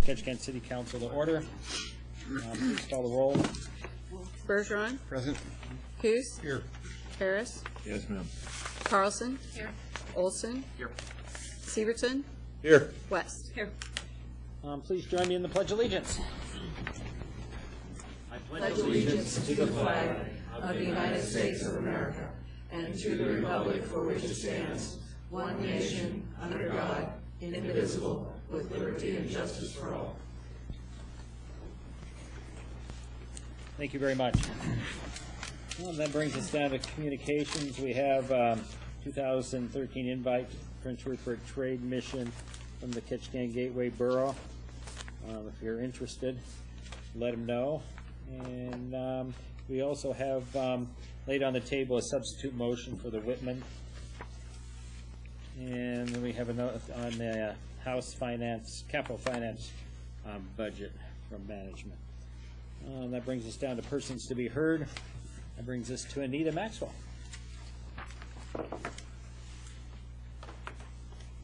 Ketchikan City Council to order. Please call the roll. Bergeron. Present. Coos. Here. Harris. Yes, ma'am. Carlson. Here. Olson. Here. Severson. Here. West. Here. Please join me in the Pledge of Allegiance. I pledge allegiance to the flag of the United States of America and to the republic for which it stands, one nation, under God, indivisible, with liberty and justice for all. Thank you very much. Well, that brings us down to communications. We have 2013 invite Prince Rupert Trade Mission from the Ketchikan Gateway Borough. If you're interested, let them know. And we also have laid on the table a substitute motion for the Whitman. And then we have another on the House Finance, Capital Finance budget from management. That brings us down to persons to be heard. That brings us to Anita Maxwell.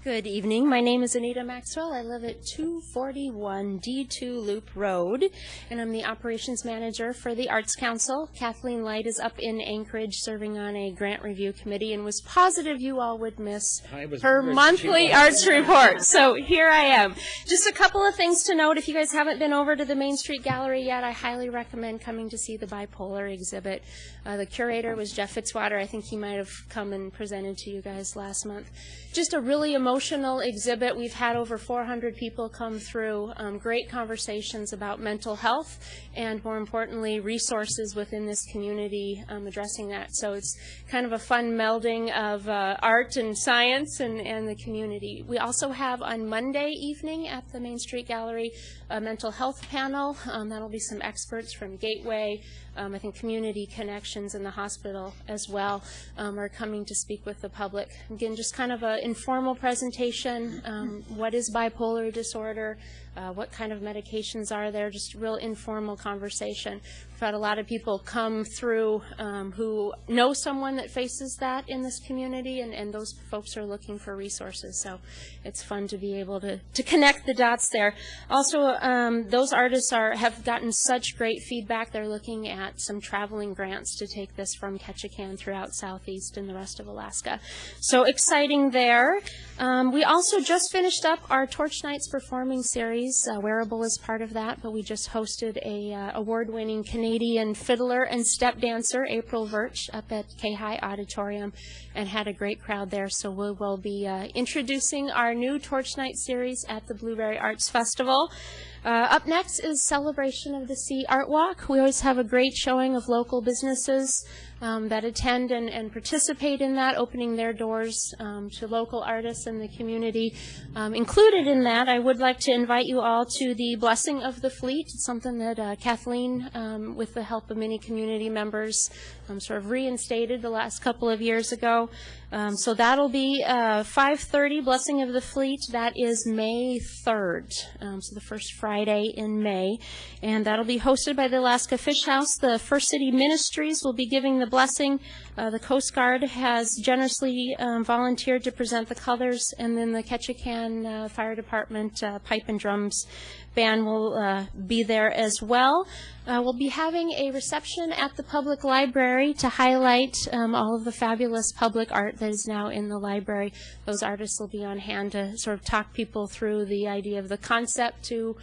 Good evening. My name is Anita Maxwell. I live at 241 D2 Loop Road, and I'm the operations manager for the Arts Council. Kathleen Light is up in Anchorage serving on a grant review committee and was positive you all would miss her monthly arts report. So here I am. Just a couple of things to note. If you guys haven't been over to the Main Street Gallery yet, I highly recommend coming to see the bipolar exhibit. The curator was Jeff Fitzwater. I think he might have come and presented to you guys last month. Just a really emotional exhibit. We've had over 400 people come through, great conversations about mental health and, more importantly, resources within this community addressing that. So it's kind of a fun melding of art and science and the community. We also have on Monday evening at the Main Street Gallery a mental health panel. That'll be some experts from Gateway. I think Community Connections in the hospital as well are coming to speak with the public. Again, just kind of an informal presentation. What is bipolar disorder? What kind of medications are there? Just real informal conversation. We've had a lot of people come through who know someone that faces that in this community, and those folks are looking for resources. So it's fun to be able to connect the dots there. Also, those artists have gotten such great feedback. They're looking at some traveling grants to take this from Ketchikan throughout Southeast and the rest of Alaska. So exciting there. We also just finished up our Torch Nights performing series. Wearable is part of that, but we just hosted a award-winning Canadian fiddler and step dancer, April Virch, up at K-High Auditorium, and had a great crowd there. So we will be introducing our new Torch Night series at the Blueberry Arts Festival. Up next is Celebration of the Sea Art Walk. We always have a great showing of local businesses that attend and participate in that, opening their doors to local artists in the community. Included in that, I would like to invite you all to the Blessing of the Fleet. It's something that Kathleen, with the help of many community members, sort of reinstated the last couple of years ago. So that'll be 5:30, Blessing of the Fleet. That is May 3rd, so the first Friday in May. And that'll be hosted by the Alaska Fish House. The First City Ministries will be giving the blessing. The Coast Guard has generously volunteered to present the colors, and then the Ketchikan Fire Department Pipe and Drums Band will be there as well. We'll be having a reception at the public library to highlight all of the fabulous public art that is now in the library. Those artists will be on hand to sort of talk people through the idea of the concept to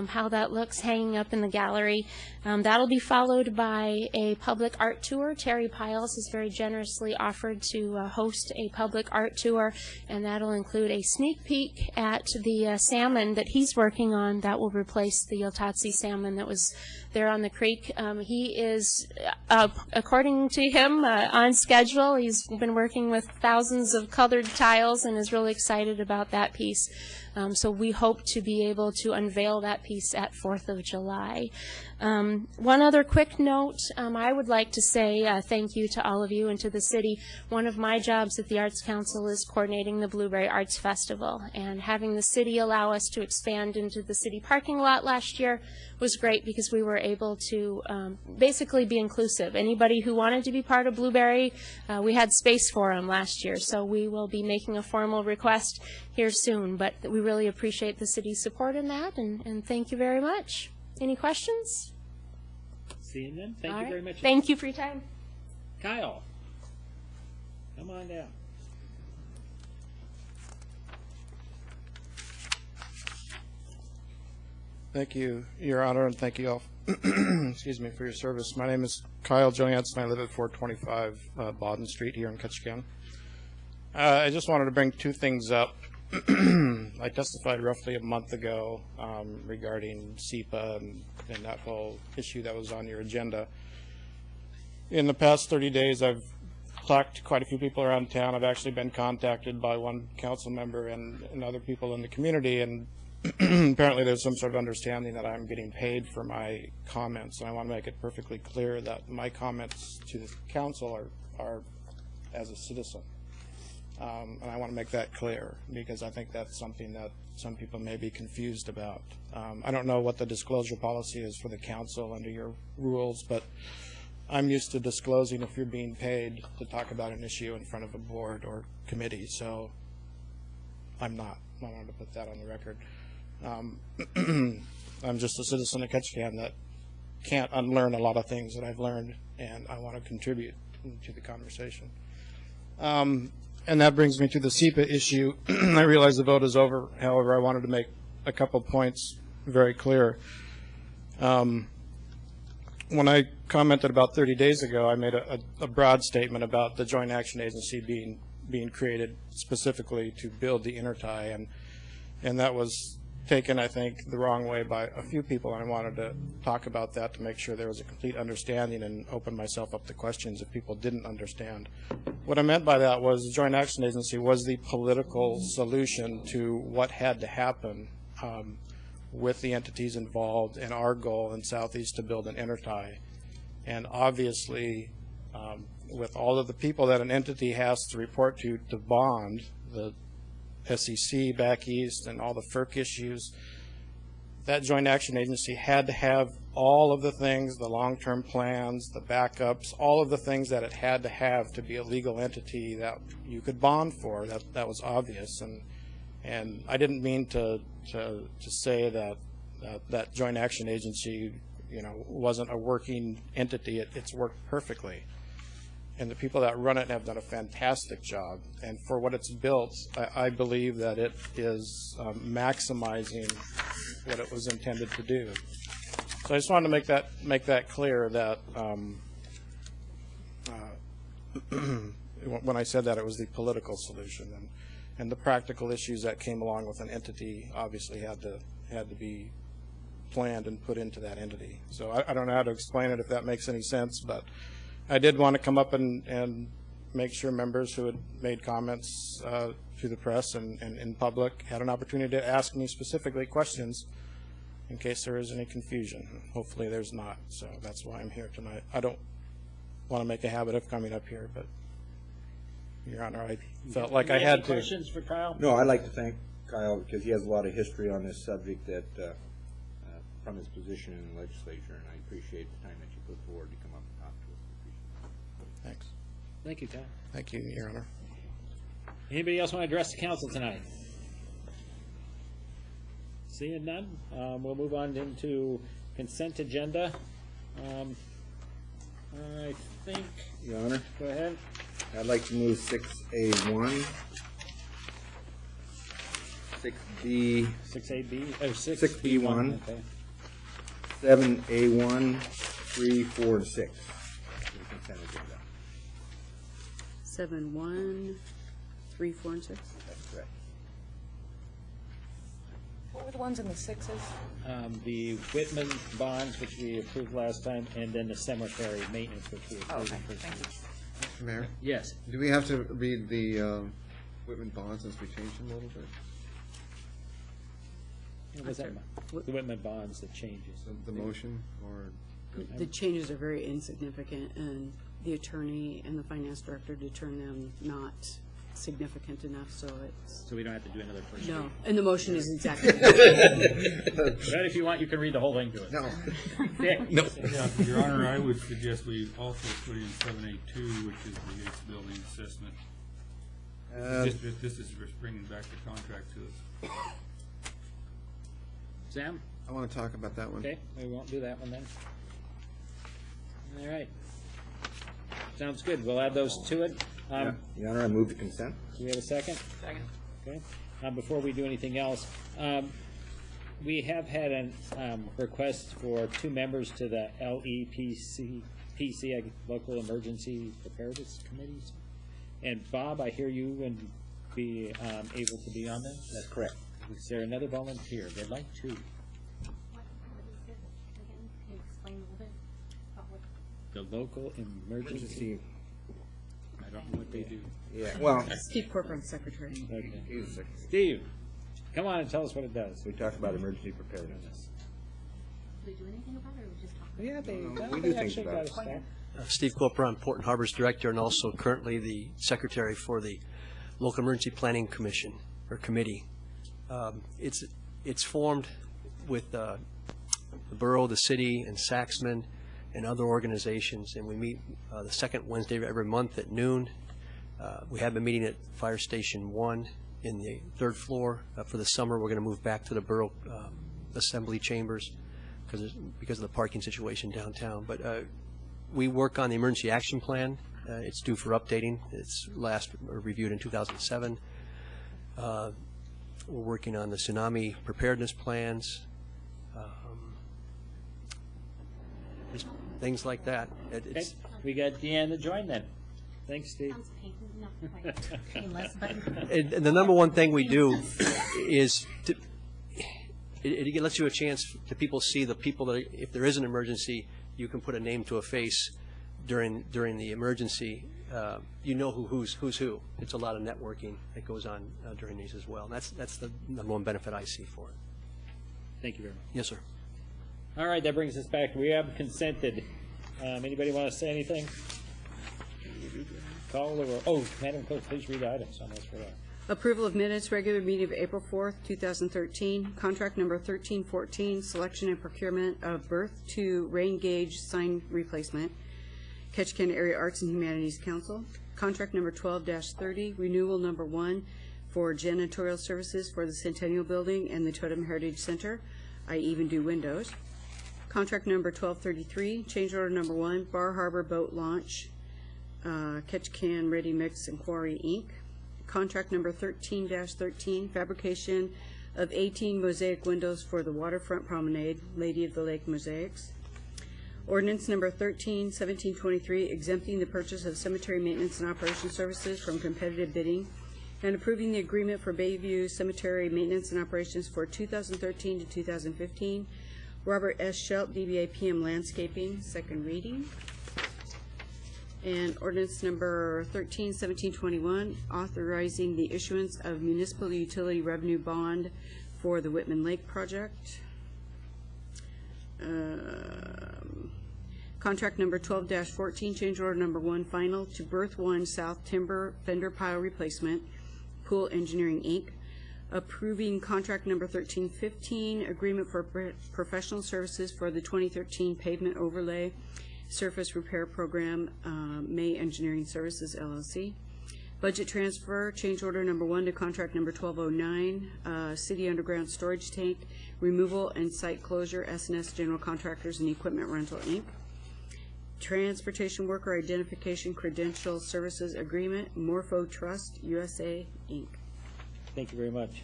how that looks hanging up in the gallery. That'll be followed by a public art tour. Terry Piles has very generously offered to host a public art tour, and that'll include a sneak peek at the salmon that he's working on that will replace the Yeltatsi salmon that was there on the creek. He is, according to him, on schedule. He's been working with thousands of colored tiles and is really excited about that piece. So we hope to be able to unveil that piece at 4th of July. One other quick note, I would like to say thank you to all of you and to the city. One of my jobs at the Arts Council is coordinating the Blueberry Arts Festival, and having the city allow us to expand into the city parking lot last year was great because we were able to basically be inclusive. Anybody who wanted to be part of Blueberry, we had space for them last year, so we will be making a formal request here soon, but we really appreciate the city's support in that, and thank you very much. Any questions? Seeing none, thank All you right. very much. Thank you for your time. Kyle, come on down. Thank you, Your Honor, and thank you all, excuse me, for your service. My name is Kyle Johansen. I live at 425 Bauden Street here in Ketchikan. I just wanted to bring two things up. I testified roughly a month ago regarding SEPA and that whole issue that was on your agenda. In the past 30 days, I've talked to quite a few people around town. I've actually been contacted by one council member and other people in the community, and apparently there's some sort of understanding that I'm getting paid for my comments, and I want to make it perfectly clear that my comments to the council are as a citizen. And I want to make that clear because I think that's something that some people may be confused about. I don't know what the disclosure policy is for the council under your rules, but I'm used to disclosing if you're being paid to talk about an issue in front of a board or committee, so I'm not. I wanted to put that on the record. I'm just a citizen of Ketchikan that can't unlearn a lot of things that I've learned, and I want to contribute to the conversation. And that brings me to the SEPA issue. I realize the vote is over. However, I wanted to make a couple points very clear. When I commented about 30 days ago, I made a broad statement about the Joint Action Agency being created specifically to build the intertie, and that was taken, I think, the wrong way by a few people, and I wanted to talk about that to make sure there was a complete understanding and open myself up to questions if people didn't understand. What I meant by that was the Joint Action Agency was the political solution to what had to happen with the entities involved in our goal in Southeast to build an intertie. And obviously, with all of the people that an entity has to report to bond, the SEC back east and all the FERC issues, that Joint Action Agency had to have all of the things, the long-term plans, the backups, all of the things that it had to have to be a legal entity that you could bond for. That was obvious, and I didn't mean to say that Joint Action Agency, wasn't a working entity. It's worked perfectly. And the people that run it have done a fantastic job. And for what it's built, I believe that it is maximizing what it was intended to do. So I just wanted to make that clear that when I said that, it was the political solution, and the practical issues that came along with an entity obviously had to be planned and put into that entity. So I don't know how to explain it, if that makes any sense, but I did want to come up and make sure members who had made comments to the press and in public had an opportunity to ask me specifically questions in case there is any confusion. Hopefully there's not, so that's why I'm here tonight. I don't want to make a habit of coming up here, but Your Honor, I felt like I had to. Questions for Kyle? No, I'd like to thank Kyle because he has a lot of history on this subject that from his position in the legislature, and I appreciate the time that you put forward to come up and talk to us. Thanks. Thank you, Kyle. Thank you, Your Honor. Anybody else want to address the council tonight? Seeing none, we'll move on into consent agenda. I think, Your Honor, go ahead. I'd like to move 6A1, 6B, 6AB, oh, 6B1. Okay. 7A1, 3, 4, and 6. The consent agenda. 7, 1, 3, 4, and 6. That's correct. What were the ones in the sixes? The Whitman bonds, which we approved last time, and then the cemetery maintenance, which we approved. Okay, in first thank you. reading. Mayor, Yes. do we have to read the Whitman bonds since we changed them a little bit? What was that? The Whitman bonds, the changes. The motion, or? The changes are very insignificant, and the attorney and the finance director determined them not significant enough, so it's, So we don't have to do another first no. reading. And the motion is exactly, But if you want, you can read the whole thing to it. No. Yeah. Yeah, Your Honor, I would suggest we also put in 7A2, which is the Yates Building assessment. This is just bringing back the contract to us. Sam? I want to talk about that one. Okay, we won't do that one then. All right. Sounds good. We'll add those to it. Your Honor, I move to consent. Do we have a second? Second. Okay. Before we do anything else, we have had a request for 2 members to the LEPC, Local Emergency Preparedness Committees. And Bob, I hear you would be able to be on that? That's correct. Is there another volunteer? They'd like 2. The Local Emergency, I don't know what they do. Yeah, well, Steve Corcoran, Secretary. Okay. Steve, come on and tell us what it does. we talk about emergency preparedness. Do we do anything about it, or we just talk? Yeah, we do things actually about got it. a staff. Steve Corporon, Port and Harbors Director, and also currently the Secretary for the Local Emergency Planning Commission, or Committee. It's formed with the borough, the city, and Saxman, and other organizations, and we meet the second Wednesday of every month at noon. We have been meeting at Fire Station 1 in the 3rd floor. For the summer, we're going to move back to the borough assembly chambers because of the parking situation downtown. But we work on the emergency action plan. It's due for updating. It's last reviewed in 2007. We're working on the tsunami preparedness plans. Just things like that. Okay, we got Deanne to join then. Thanks, Steve. Sounds not quite painless, but. And the number one thing we do is it lets you a chance to people see the people that, if there is an emergency, you can put a name to a face during the emergency. You know who's who. It's a lot of networking that goes on during these as well. That's the number one benefit I see for it. Thank you very much. Yes, sir. All right, that brings us back. We have consented. Anybody want to say anything? Call the roll. Oh, Madam Clerk, please read the items on this. Approval of minutes, regular meeting of April 4th, 2013. Contract number 1314, selection and procurement of berth 2 rain gauge sign replacement. Ketchikan Area Arts and Humanities Council. Contract number 12-30, renewal number 1 for janitorial services for the Centennial Building and the Totem Heritage Center. I even do windows. Contract number 1233, change order number 1, Bar Harbor Boat Launch, Ketchikan Ready Mix and Quarry, Inc. Contract number 13-13, fabrication of 18 mosaic windows for the Waterfront Promenade, Lady of the Lake Mosaics. Ordinance number 13-1723, exempting the purchase of cemetery maintenance and operation services from competitive bidding and approving the agreement for Bayview Cemetery maintenance and operations for 2013 to 2015. Robert S. Schelt, DBA PM Landscaping, second reading. And ordinance number 13-1721, authorizing the issuance of municipal utility revenue bond for the Whitman Lake project. Contract number 12-14, change order number 1, final to Berth 1 South Timber Fender Pile Replacement, Pool Engineering, Inc. Approving contract number 13-15, agreement for professional services for the 2013 pavement overlay surface repair program, May Engineering Services, LLC. Budget transfer, change order number 1 to contract number 1209, City Underground Storage Tank, removal and site closure, S&S General Contractors and Equipment Rental, Inc. Transportation Worker Identification Credential Services Agreement, Morpho Trust, USA, Inc. Thank you very much.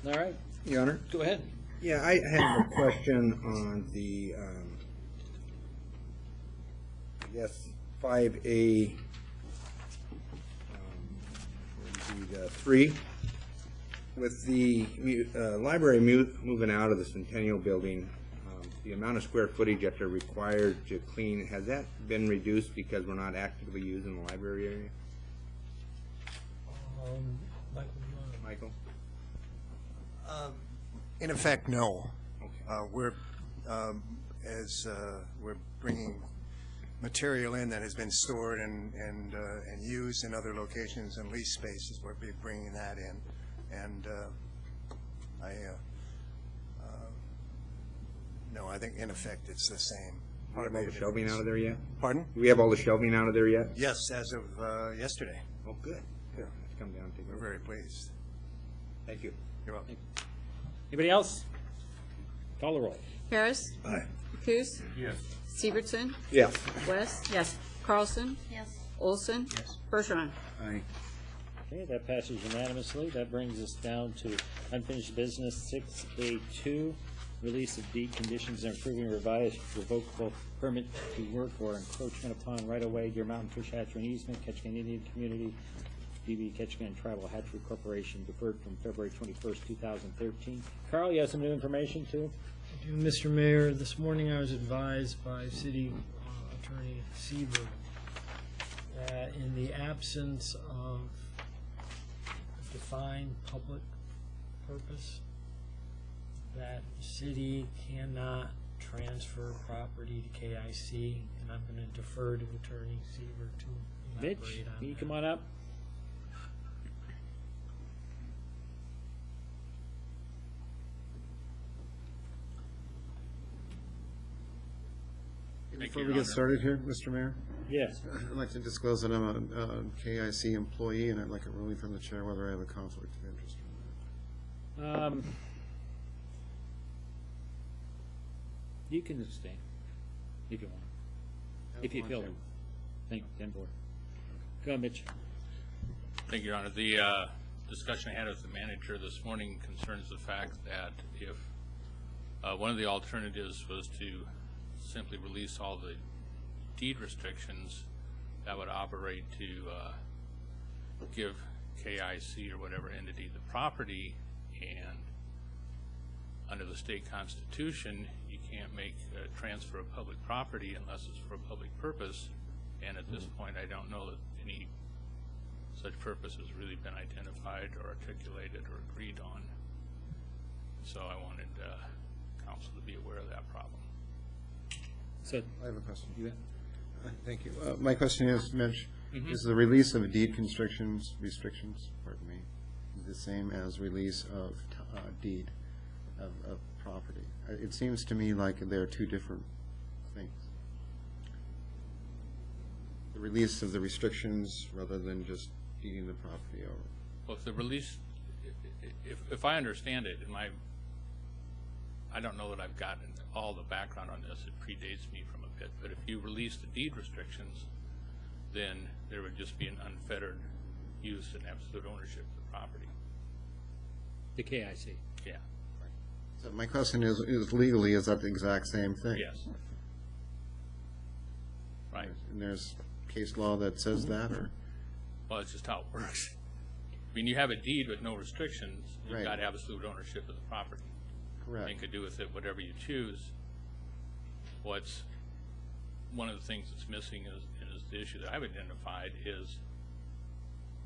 All right, Your Honor? go ahead. Yeah, I have a question on the, I guess, 5A, 3. With the library moving out of the Centennial Building, the amount of square footage that they're required to clean, has that been reduced because we're not actively using the library area? Michael? In effect, no. Okay. We're bringing material in that has been stored and used in other locations and lease spaces. We're bringing that in, and no, I think in effect it's the same. Do we have all the shelving out of there yet? Pardon? Do we have all the shelving out of there yet? Yes, as of yesterday. Oh, good. Good. Let's come down and take a We're look. very pleased. Thank you. You're welcome. Anybody else? Call the roll. Harris. Aye. Coos. Yes. Severson. Yes. West. Yes. Carlson. Yes. Olson. Yes. Bergeron. Aye. Okay, that passes unanimously. That brings us down to unfinished business 6A2, release of deed conditions and approving revised revocable permit to work or encroachment upon right-of-way, Deer Mountain Fish Hatchery and Easement, Ketchikan Indian Community, DB Ketchikan Tribal Hatchery Corporation, deferred from February 21st, 2013. Carl, you have some new information, too? Mr. Mayor, this morning I was advised by City Attorney Seaver that in the absence of a defined public purpose, that the city cannot transfer property to KIC, and I'm going to defer to Attorney Seaver to Mitch, elaborate on can you that. come on up? Before we get started here, Mr. Mayor, Yes. I'd like to disclose that I'm a KIC employee, and I'd like a ruling from the chair whether I have a conflict of interest or not. You can abstain if you want, if you feel it. Thank you, Ken Board. Go ahead, Mitch. Thank you, Your Honor. The discussion I had with the manager this morning concerns the fact that if one of the alternatives was to simply release all the deed restrictions, that would operate to give KIC or whatever entity the property, and under the state constitution, you can't make a transfer of public property unless it's for a public purpose, and at this point, I don't know that any such purpose has really been identified or articulated or agreed on. So I wanted council to be aware of that problem. So, I have a question. you Thank you. My question is, Mitch, is the release of deed restrictions, pardon me, the same as release of deed of property? It seems to me like they're two different things. The release of the restrictions rather than just deeding the property over. Well, if the release, if I understand it, I don't know that I've gotten all the background on this. It predates me from a bit. But if you release the deed restrictions, then there would just be an unfettered use and absolute ownership of the property. the KIC. Yeah. So my question is legally, is that the exact same thing? Yes. Right. And there's case law that says that, or? Well, it's just how it works. I mean, you have a deed with no restrictions. You've Right. got absolute ownership of the property. Correct. And could do with it whatever you choose. What's one of the things that's missing is the issue that I've identified is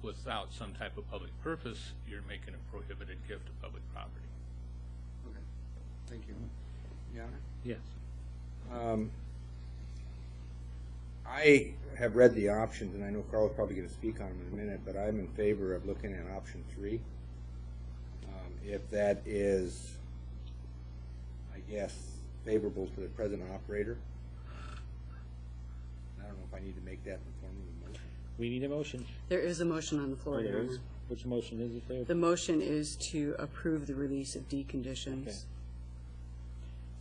without some type of public purpose, you're making a prohibited gift of public property. Okay. Thank you. Yeah. Yes. I have read the options, and I know Carl is probably going to speak on them in a minute, but I'm in favor of looking at option 3. If that is, I guess, favorable to the present operator. I don't know if I need to make that in the form of a motion. We need a motion. There is a motion on the floor, Oh, Your there Honor. is? Which motion is it there? The motion is to approve the release of deed conditions. Okay.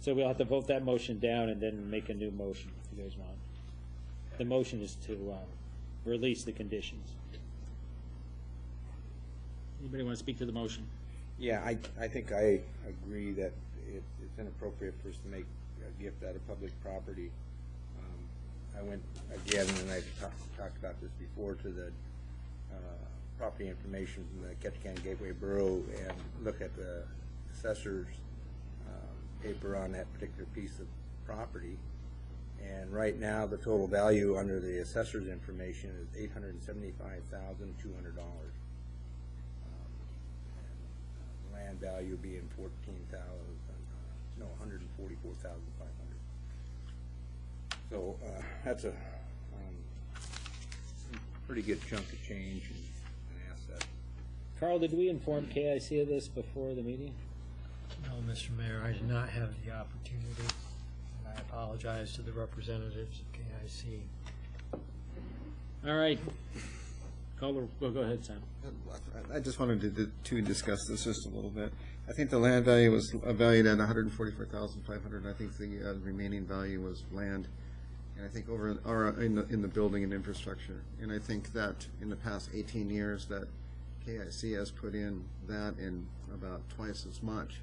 So we'll have to vote that motion down and then make a new motion if you guys want. The motion is to release the conditions. Anybody want to speak to the motion? Yeah, I think I agree that it's inappropriate for us to make a gift out of public property. I went again, and I've talked about this before, to the property information from the Ketchikan Gateway Borough and look at the assessor's paper on that particular piece of property. And right now, the total value under the assessor's information is $875,200. Land value being $144,500. So that's a pretty good chunk of change and an asset. Carl, did we inform KIC of this before the meeting? No, Mr. Mayor, I did not have the opportunity, and I apologize to the representatives of KIC. All right. Call the, well, go ahead, Sam. I just wanted to discuss this just a little bit. I think the land value was valued at $144,500. I think the remaining value was land, and I think in the building and infrastructure. And I think that in the past 18 years that KIC has put in that in about twice as much.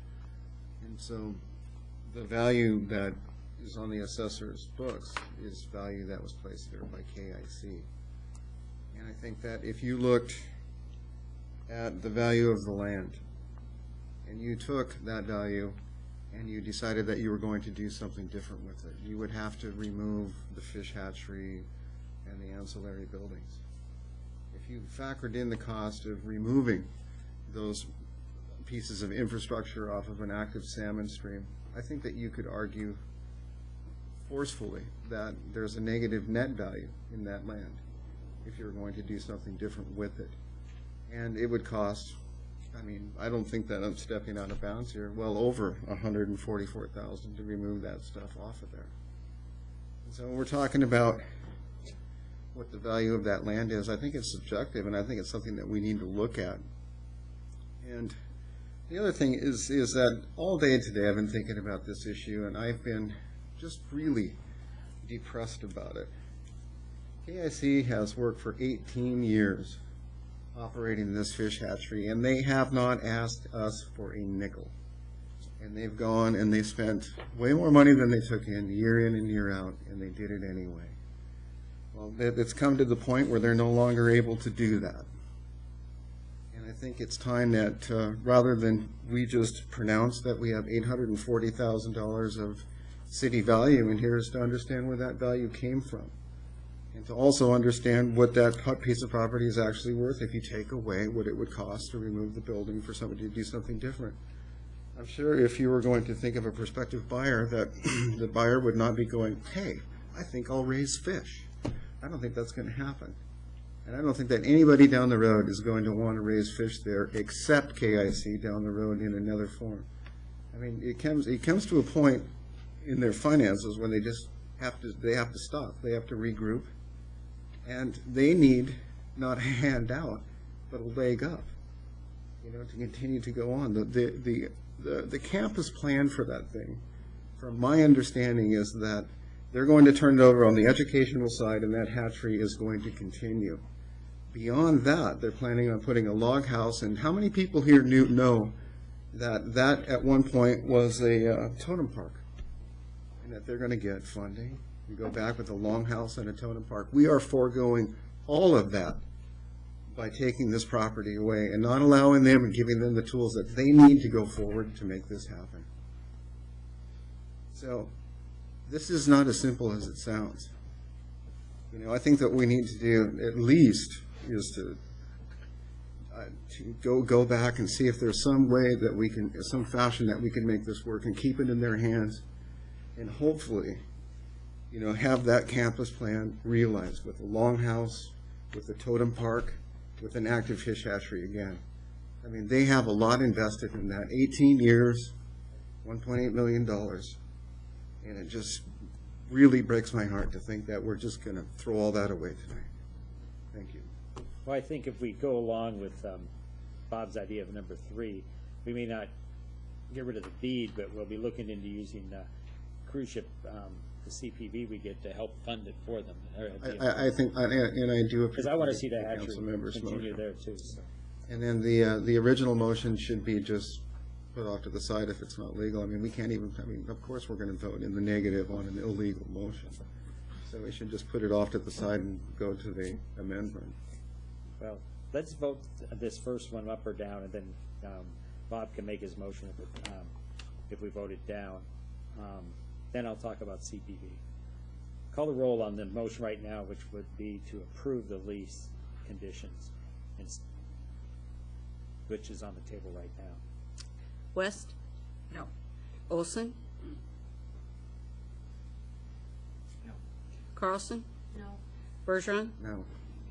And so the value that is on the assessor's books is value that was placed there by KIC. And I think that if you looked at the value of the land and you took that value and you decided that you were going to do something different with it, you would have to remove the fish hatchery and the ancillary buildings. If you factored in the cost of removing those pieces of infrastructure off of an active salmon stream, I think that you could argue forcefully that there's a negative net value in that land if you're going to do something different with it. And it would cost, I mean, I don't think that I'm stepping out of bounds here, well over $144,000 to remove that stuff off of there. And so when we're talking about what the value of that land is, I think it's subjective, and I think it's something that we need to look at. And the other thing is that all day today I've been thinking about this issue, and I've been just really depressed about it. KIC has worked for 18 years operating this fish hatchery, and they have not asked us for a nickel. And they've gone and they spent way more money than they took in and year out, and they did it anyway. Well, it's come to the point where they're no longer able to do that. And I think it's time that rather than we just pronounce that we have $840,000 of city value in here, is to understand where that value came from. And to also understand what that piece of property is actually worth if you take away what it would cost to remove the building for somebody to do something different. I'm sure if you were going to think of a prospective buyer, that the buyer would not be going, hey, I think I'll raise fish. I don't think that's going to happen. And I don't think that anybody down the road is going to want to raise fish there except KIC down the road in another form. I mean, it comes to a point in their finances when they just have to stop. They have to regroup. And they need not a handout, but a leg up, you know, to continue to go on. The campus plan for that thing, from my understanding, is that they're going to turn it over on the educational side, and that hatchery is going to continue. Beyond that, they're planning on putting a log house, and how many people here know that at one point was a totem park, and that they're going to get funding? We go back with a longhouse and a totem park. We are foregoing all of that by taking this property away and not allowing them and giving them the tools that they need to go forward to make this happen. So this is not as simple as it sounds. You know, I think that what we need to do at least is to go back and see if there's some way that we can, some fashion that we can make this work and keep it in their hands, and hopefully, you know, have that campus plan realized with a longhouse, with a totem park, with an active fish hatchery again. I mean, they have a lot invested in that. 18 years, $1.8 million. And it just really breaks my heart to think that we're just going to throw all that away tonight. Thank you. Well, I think if we go along with Bob's idea of number 3, we may not get rid of the deed, but we'll be looking into using cruise ship, the CPV we get to help fund it for them. I think, and I do appreciate, because I want to see the hatchery members' continue motion there too. So. And then the original motion should be just put off to the side if it's not legal. I mean, we can't even, I mean, of course we're going to vote in the negative on an illegal motion. So we should just put it off to the side and go to the amendment. Well, let's vote this first one up or down, and then Bob can make his motion if we vote it down. Then I'll talk about CPV. Call the roll on the motion right now, which would be to approve the lease conditions, which is on the table right now. West? No. Olson? No. Carlson? No. Bergeron? No.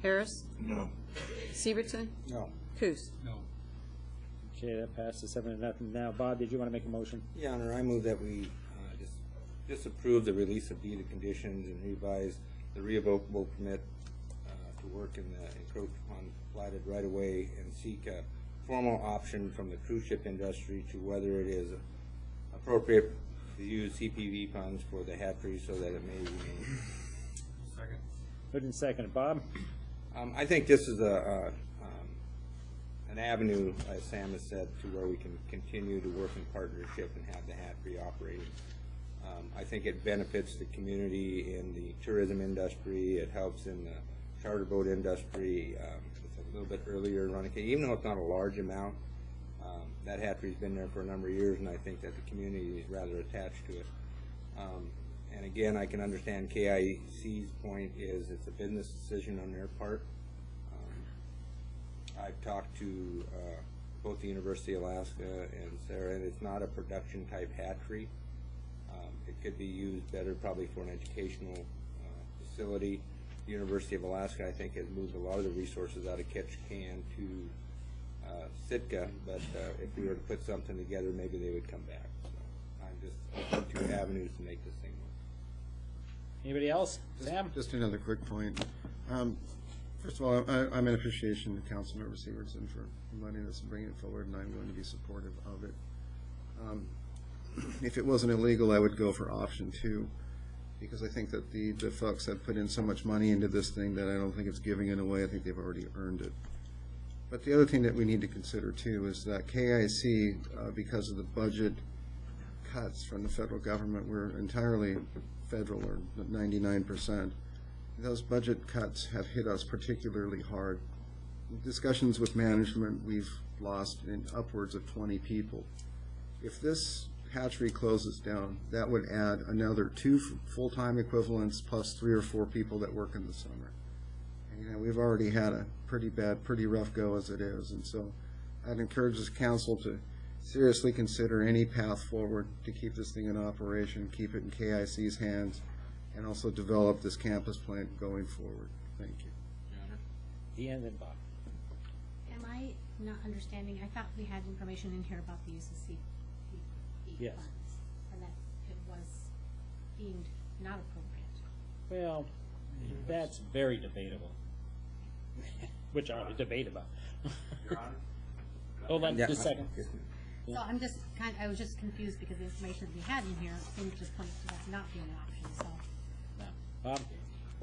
Harris? No. Severson? No. Coos? No. Okay, that passes 7-0. Now, Bob, did you want to make a motion? Your Honor, I move that we disapprove the release of deed of conditions and revise the revocable permit to work in the encroach on platted right-of-way and seek a formal option from the cruise ship industry to whether it is appropriate to use CPV funds for the hatchery so that it may remain. Second. Moved and seconded. Bob? I think this is an avenue, as Sam has said, to where we can continue to work in partnership and have the hatchery operating. I think it benefits the community in the tourism industry. It helps in the charter boat industry. It's a little bit earlier running, even though it's not a large amount. That hatchery's been there for a number of years, and I think that the community is rather attached to it. And again, I can understand KIC's point is it's a business decision on their part. I've talked to both the University of Alaska and Sarah, and it's not a production type hatchery. It could be used better probably for an educational facility. The University of Alaska, I think, has moved a lot of the resources out of Ketchikan to Sitka, but if we were to put something together, maybe they would come back. So I'm just open to avenues to make this thing work. Anybody else? Sam? Just another quick point. First of all, I'm in appreciation to Councilmember Severson for letting us bring it forward, and I'm going to be supportive of it. If it wasn't illegal, I would go for option 2, because I think that the folks have put in so much money into this thing that I don't think it's giving it away. I think they've already earned it. But the other thing that we need to consider, too, is that KIC, because of the budget cuts from the federal government, we're entirely federal, or 99%. Those budget cuts have hit us particularly hard. Discussions with management, we've lost in upwards of 20 people. If this hatchery closes down, that would add another 2 full-time equivalents plus 3 or 4 people that work in the summer. And, you know, we've already had a pretty bad, pretty rough go as it is, and so I'd encourage this council to seriously consider any path forward to keep this thing in operation, keep it in KIC's hands, and also develop this campus plan going forward. Thank you. Deanne, then Bob. Am I not understanding? I thought we had information in here about the use of CPP Yes. funds, and that it was deemed not appropriate. Well, that's very debatable. Which I would debate about. Hold on just a second. So I'm just I was just confused because the information that we had in here seemed to point to that not being an option, so. Bob?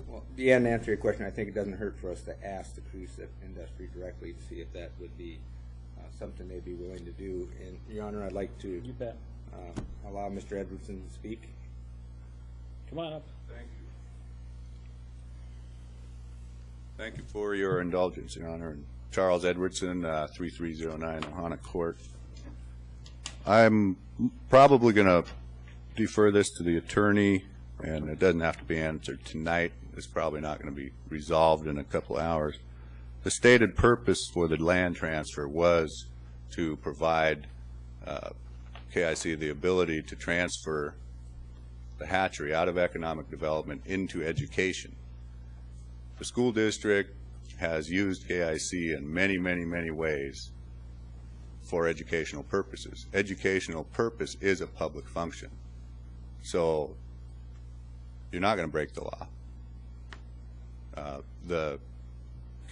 Well, Deanne, to answer your question, I think it doesn't hurt for us to ask the cruise ship industry directly to see if that would be something they'd be willing to do. And, Your Honor, I'd like to You bet. allow Mr. Edwardson to speak. Come on up. Thank you. Thank you for your indulgence, Your Honor. And Charles Edwardson, 3309 Ohana Court. I'm probably going to defer this to the attorney, and it doesn't have to be answered tonight. It's probably not going to be resolved in a couple hours. The stated purpose for the land transfer was to provide KIC the ability to transfer the hatchery out of economic development into education. The school district has used KIC in many, many, many ways for educational purposes. Educational purpose is a public function. So you're not going to break the law. The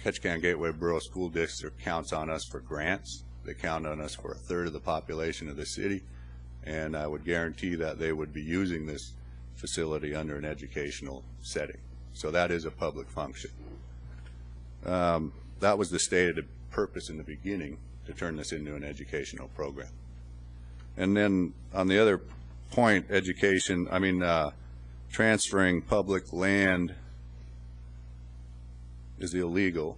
Ketchikan Gateway Borough School District counts on us for grants. They count on us for a third of the population of the city, and I would guarantee that they would be using this facility under an educational setting. So that is a public function. That was the stated purpose in the beginning, to turn this into an educational program. And then on the other point, education, transferring public land is illegal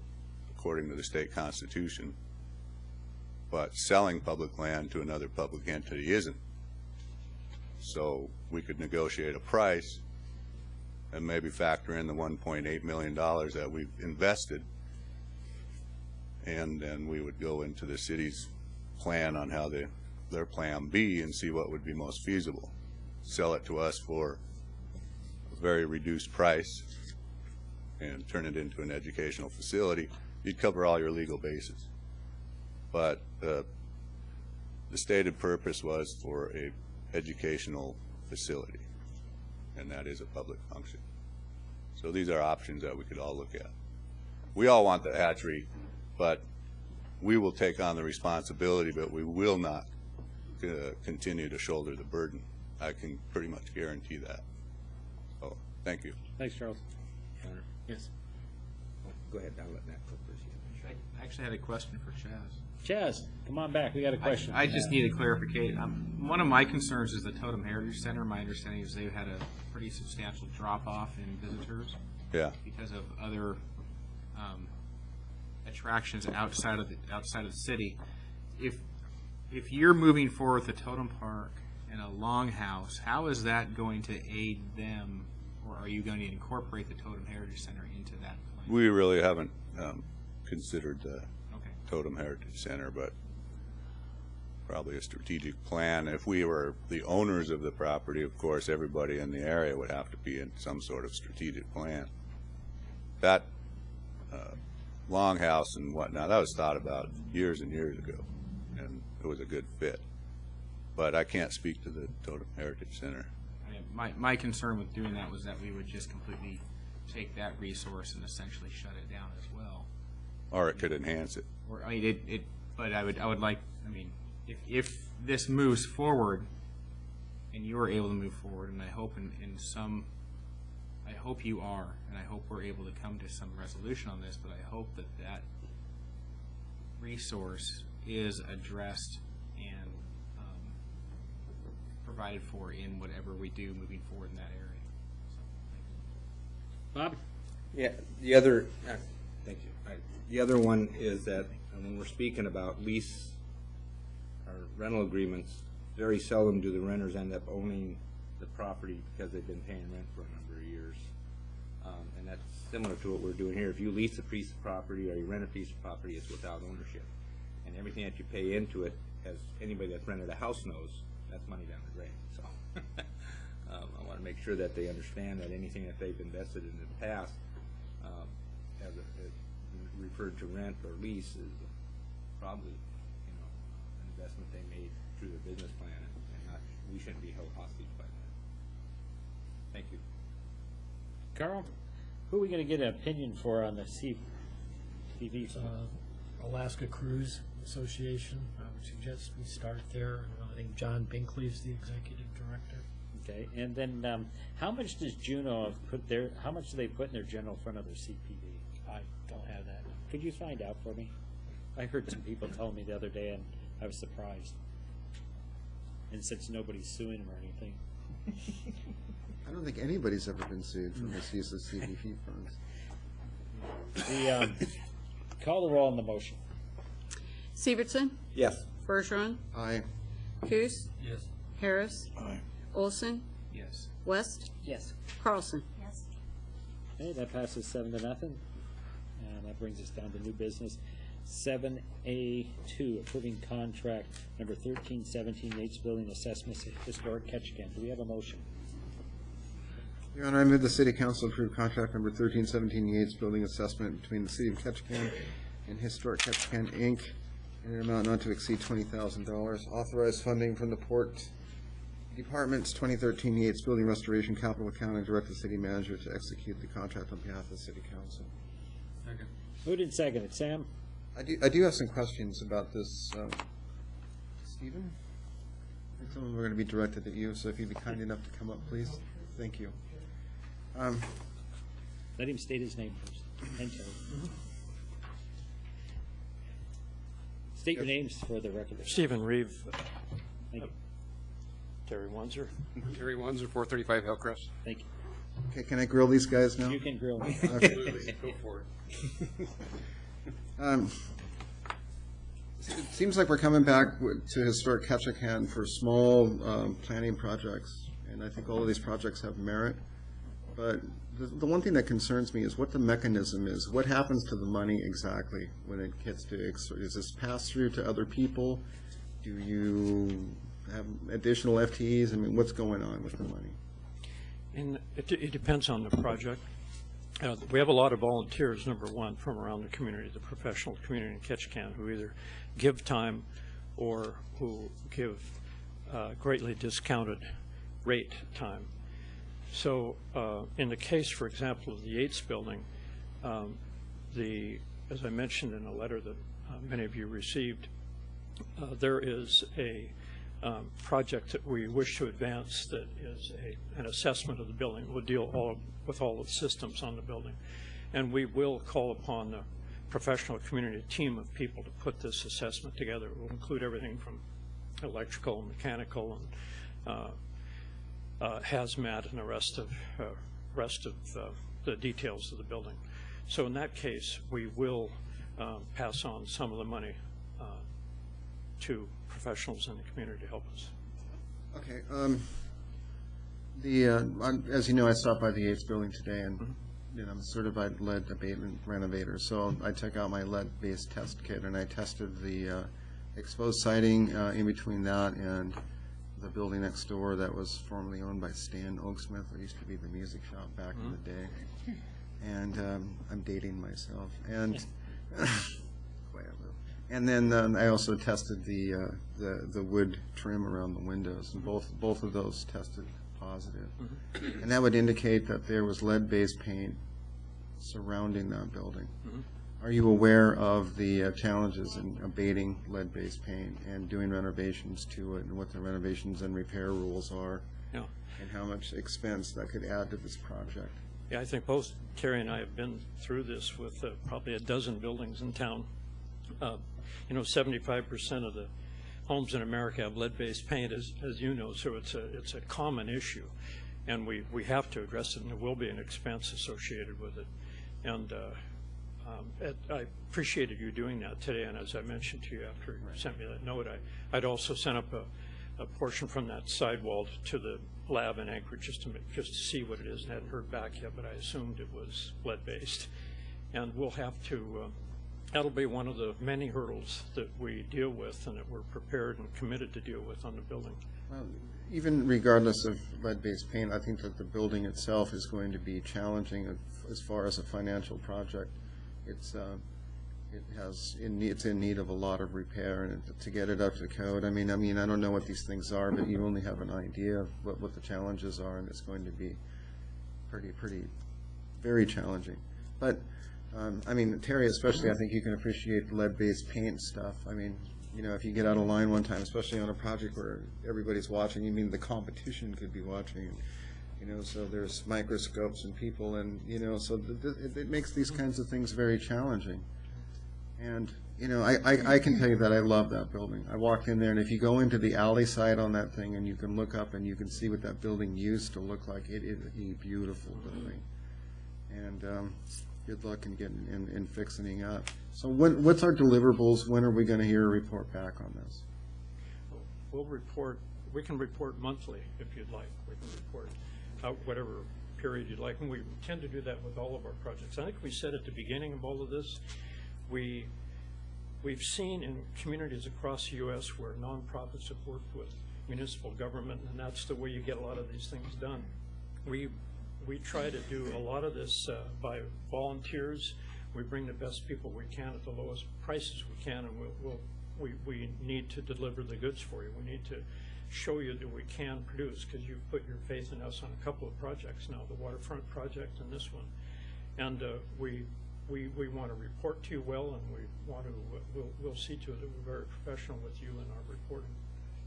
according to the state constitution, but selling public land to another public entity isn't. So we could negotiate a price and maybe factor in the $1.8 million that we've invested, and then we would go into the city's plan on how their plan B and see what would be most feasible. Sell it to us for a very reduced price and turn it into an educational facility. You'd cover all your legal bases. But the stated purpose was for a educational facility, and that is a public function. So these are options that we could all look at. We all want the hatchery, but we will take on the responsibility, but we will not continue to shoulder the burden. I can pretty much guarantee that. So, thank you. Thanks, Charles. Yes. Go ahead, I'll let Matt go first. I actually had a question for Chaz. Chaz, come on back. We got a question. I just need a clarification. One of my concerns is the Totem Heritage Center. My understanding is they've had a pretty substantial drop-off in visitors. Yeah. Because of other attractions outside of the city. If you're moving forward with the Totem Park and a longhouse, how is that going to aid them, or are you going to incorporate the Totem Heritage Center into that plan? We really haven't considered the Totem Heritage Center, but probably a strategic plan. If we were the owners of the property, of course, everybody in the area would have to be in some sort of strategic plan. That longhouse and whatnot, that was thought about years and years ago, and it was a good fit. But I can't speak to the Totem Heritage Center. My concern with doing that was that we would just completely take that resource and essentially shut it down as well. Or it could enhance it. Or I mean, but I would like. I mean, if this moves forward, and you are able to move forward, and I hope I hope you are, and I hope we're able to come to some resolution on this. But I hope that resource is addressed and provided for in whatever we do moving forward in that area. So, Bob? Yeah, the other, thank you. The other one is that when we're speaking about lease or rental agreements, very seldom do the renters end up owning the property because they've been paying rent for a number of years. And that's similar to what we're doing here. If you lease a piece of property or you rent a piece of property, it's without ownership. And everything that you pay into it, as anybody that's rented a house knows, that's money down the drain. So I want to make sure that they understand that anything that they've invested in the past, as referred to rent or lease, is probably an investment they made through their business plan, and not, we shouldn't be held hostage by that. Thank you. Carl, who are we going to get an opinion for on the CPV? Alaska Cruise Association. I would suggest we start there. I think John Binkley is the executive director. Okay, and then how much does Juneau put their? How much do they put in their general fund of their CPV? I don't have that. Could you find out for me? I heard some people tell me the other day, and I was surprised. And since nobody's suing them or anything, I don't think anybody's ever been sued for misuse of CPP funds. Call the roll on the motion. Severson? Yes. Bergeron? Aye. Coos? Yes. Harris? Aye. Olson? yes. West? Yes. Carlson? Yes. Okay, that passes 7-0. And that brings us down to new business. 7A2, approving contract number 1317, Yates Building Assessments, Historic Ketchikan. Do we have a motion? Your Honor, I move the City Council approve contract number 1317 Yates Building Assessment between the City of Ketchikan and Historic Ketchikan, Inc., in an amount not to exceed $20,000. Authorize funding from the Port Department's 2013 Yates Building Restoration Capital Account, and direct the City Manager to execute the contract on behalf of the City Council. Second. Moved and seconded. Sam? I do have some questions about this. Stephen? I think some of them are going to be directed at you, so if you'd be kind enough to come up, please. Thank you. Let him state his name first. And Terry. State your names for the record. Stephen Reeve. Thank you. Terry Wanzer. Terry Wanzer, 435 Hillcrest. Thank you. Okay, can I grill these guys now? You can grill me. Okay. Go for it. It seems like we're coming back to Historic Ketchikan for small planning projects, and I think all of these projects have merit. But the one thing that concerns me is what the mechanism is. What happens to the money exactly when it gets to, is this passed through to other people? Do you have additional FTEs? I mean, what's going on with the money? And it depends on the project. We have a lot of volunteers, number one, from around the community, the professional community in Ketchikan, who either give time or who give greatly discounted rate time. So in the case, for example, of the Yates Building, as I mentioned in a letter that many of you received, there is a project that we wish to advance that is an assessment of the building. We'll deal with all of the systems on the building. And we will call upon the professional community team of people to put this assessment together. It will include everything from electrical, mechanical, and hazmat, and the rest of the details of the building. So in that case, we will pass on some of the money to professionals in the community to help us. Okay. As you know, I stopped by the Yates building today, and I'm a certified lead abatement renovator. So I took out my lead-based test kit, and I tested the exposed siding in between that and the building next door that was formerly owned by Stan Oaksmith. It used to be the music shop back in the day. And I'm dating myself. And and then I also tested the wood trim around the windows, and both of those tested positive. And that would indicate that there was lead-based paint surrounding that building. Are you aware of the challenges in abating lead-based paint and doing renovations to it, and what the renovations and repair rules are, and how much expense that could add to this project? Yeah, I think both Terry and I have been through this with probably a dozen buildings in town. 75% of the homes in America have lead-based paint, as you know, so it's a common issue, and we have to address it, and there will be an expense associated with it. And I appreciated you doing that today, and as I mentioned to you after you sent me that note, I'd also sent up a portion from that sidewall to the lab in Anchorage just to see what it is, and hadn't heard back yet, but I assumed it was lead-based. And we'll have to, that'll be one of the many hurdles that we deal with and that we're prepared and committed to deal with on the building. Well, even regardless of lead-based paint, I think that the building itself is going to be challenging as far as a financial project. It's in need of a lot of repair, and to get it up to code. I mean, I don't know what these things are, but you only have an idea of what the challenges are, and it's going to be very challenging. But Terry, especially, I think you can appreciate lead-based paint stuff. I mean, if you get out of line one time, especially on a project where everybody's watching, the competition could be watching. So there's microscopes and people, and so it makes these kinds of things very challenging. And I can tell you that I love that building. I walked in there, and if you go into the alley side on that thing, and you can look up and you can see what that building used to look like, it is a beautiful building. And good luck in getting in fixing up. So what's our deliverables? When are we going to hear a report back on this? We'll report. We can report monthly if you'd like. We can report out whatever period you'd like, and we tend to do that with all of our projects. I think we said at the beginning of all of this, we've seen in communities across the U.S. where nonprofits have worked with municipal government, and that's the way you get a lot of these things done. We try to do a lot of this by volunteers. We bring the best people we can at the lowest prices we can, and we need to deliver the goods for you. We need to show you that we can produce, because you've put your faith in us on a couple of projects now, the waterfront project and this one. And we want to report to you well, and we'll see to it that we're very professional with you in our reporting.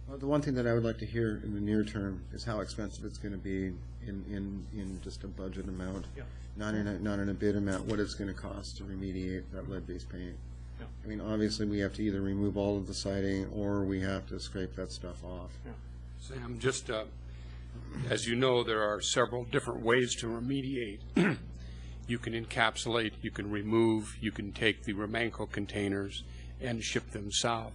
Well, the one thing that I would like to hear in the near term is how expensive it's going to be in just a budget amount, not in a bid amount, what it's going to cost to remediate that lead-based paint. Obviously, we have to either remove all of the siding or we have to scrape that stuff off. Sam, just as you know, there are several different ways to remediate. You can encapsulate, you can remove, you can take the Romanco containers and ship them south.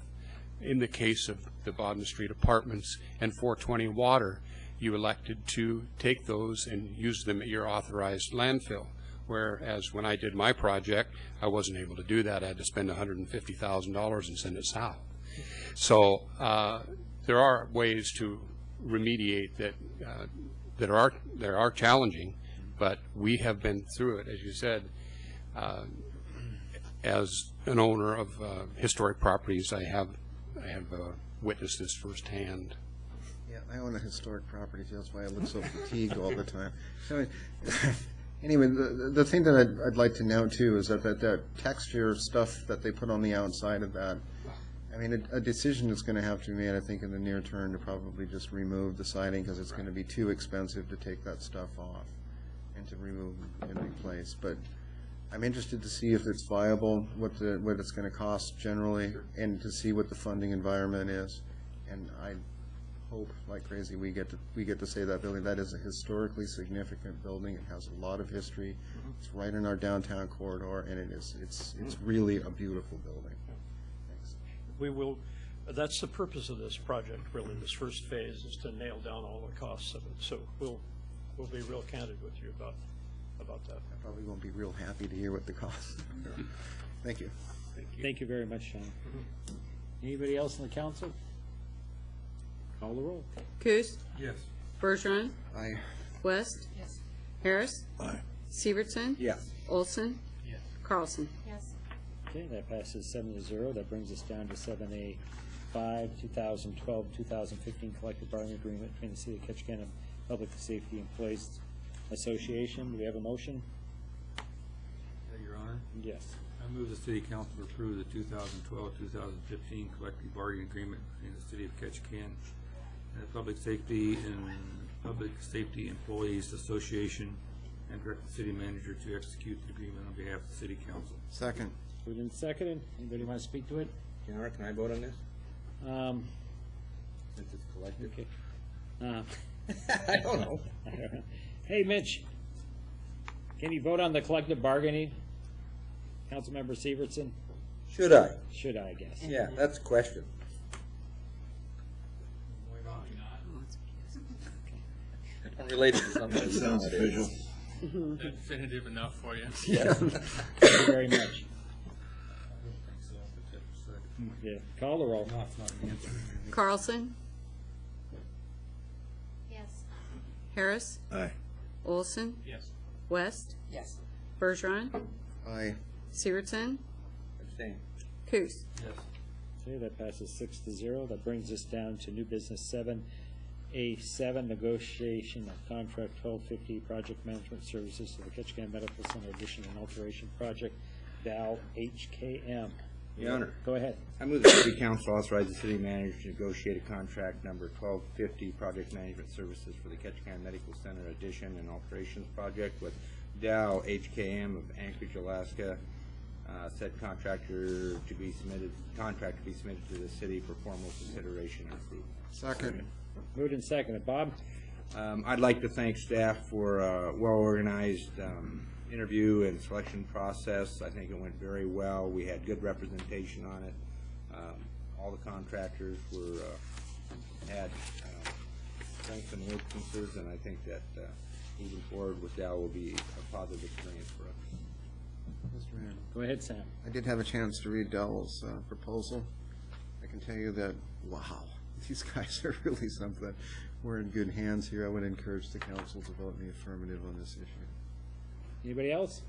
In the case of the Bodden Street Apartments and 420 Water, you elected to take those and use them at your authorized landfill. Whereas when I did my project, I wasn't able to do that. I had to spend $150,000 and send it south. So there are ways to remediate that are challenging, but we have been through it, as you said. As an owner of historic properties, I have witnessed this firsthand. Yeah, I own a historic property. That's why I look so fatigued all the time. So, Anyway, the thing that I'd like to know too is that texture stuff that they put on the outside of that, I mean, a decision is going to have to be made, I think, in the near term to probably just remove the siding because it's going to be too expensive to take that stuff off and to remove and replace. But I'm interested to see if it's viable, what it's going to cost generally, and to see what the funding environment is. And I hope, like crazy, we get to say that building. That is a historically significant building. It has a lot of history. It's right in our downtown corridor, and it's really a beautiful building. Thanks. We will, that's the purpose of this project, really, this first phase, is to nail down all the costs of it. So we'll be real candid with you about that. I probably won't be real happy to hear what the costs are. Thank you. Thank you very much, Sean. Anybody else on the council? Call the roll. Coos? Yes. Bergeron? Aye. West? Yes. Harris? Aye. Severson? Yes. Olson? Yes. Carlson? Yes. Okay, that passes 7-0. That brings us down to 7A5, 2012-2015 collective bargaining agreement between the City of Ketchikan and Public Safety Employees Association. Do we have a motion? Your Honor, Yes. I move the City Council to approve the 2012-2015 collective bargaining agreement between the City of Ketchikan and the Public Safety Employees Association, and direct the city manager to execute the agreement on behalf of the City Council. Second. Moved and seconded. Anybody want to speak to it? Your Honor, can I vote on this? Since it's collective? Okay. I don't know. Hey, Mitch, can you vote on the collective bargaining? Councilmember Severson? Should I? Should I guess? Yeah, that's a question. Unrelated to something that sounds official. Definitive enough for you? Yeah. Thank you very much. Yeah, call the roll. Carlson? Yes. Harris? Aye. Olson? Yes. West? Yes. Bergeron? Aye. Severson? Abstain. Coos? Yes. Okay, that passes 6-0. That brings us down to new business 7A7, negotiation of contract 1250 project management services for the Ketchikan Medical Center addition and alteration project, Dow HKM. Your Honor. Go ahead. I move the City Council authorize the city manager to negotiate a contract number 1250 project management services for the Ketchikan Medical Center addition and alterations project with Dow HKM of Anchorage, Alaska. Said contract to be submitted to the city for formal consideration and approval. Second. Moved and seconded. Bob? I'd like to thank staff for a well-organized interview and selection process. I think it went very well. We had good representation on it. All the contractors had strengths and weaknesses, and I think that moving forward with Dow will be a positive experience for us. Mr. Mayor. Go ahead, Sam. I did have a chance to read Dell's proposal. I can tell you that, wow, these guys are really something. We're in good hands here. I would encourage the council to vote in the affirmative on this issue. Anybody else?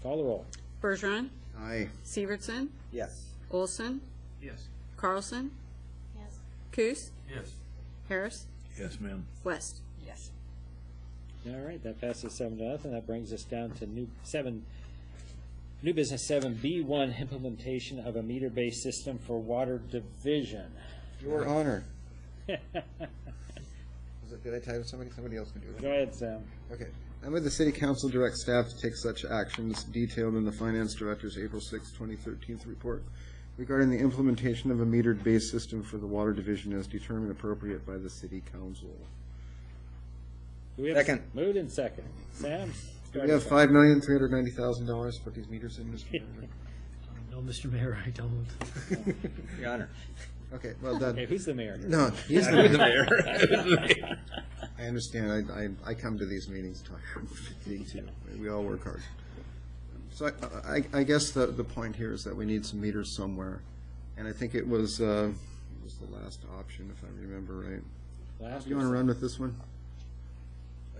Call the roll. Bergeron? Aye. Severson? Yes. Olson? Yes. Carlson? Yes. Coos? Yes. Harris? Yes, ma'am. West? Yes. All right, that passes 7-0. That brings us down to new business 7B1, implementation of a meter-based system for water division. Your Honor. Did I tie to somebody? Somebody else can do it. Go ahead, Sam. Okay. I move the City Council direct staff to take such actions detailed in the Finance Director's April 6, 2013 report regarding the implementation of a metered-based system for the Water Division as determined appropriate by the City Council. Do we have Second. Moved and second. Sam? Do we have $5,390,000 to put these meters in, Mr. Manager? No, Mr. Mayor, I don't. Your Honor. Okay, well done. Okay, who's the mayor? No, he's the Who's the mayor. mayor? I understand. I come to these meetings tired. We all work hard. So I guess the point here is that we need some meters somewhere, and I think it was the last option, if I remember right. You want to run with this one?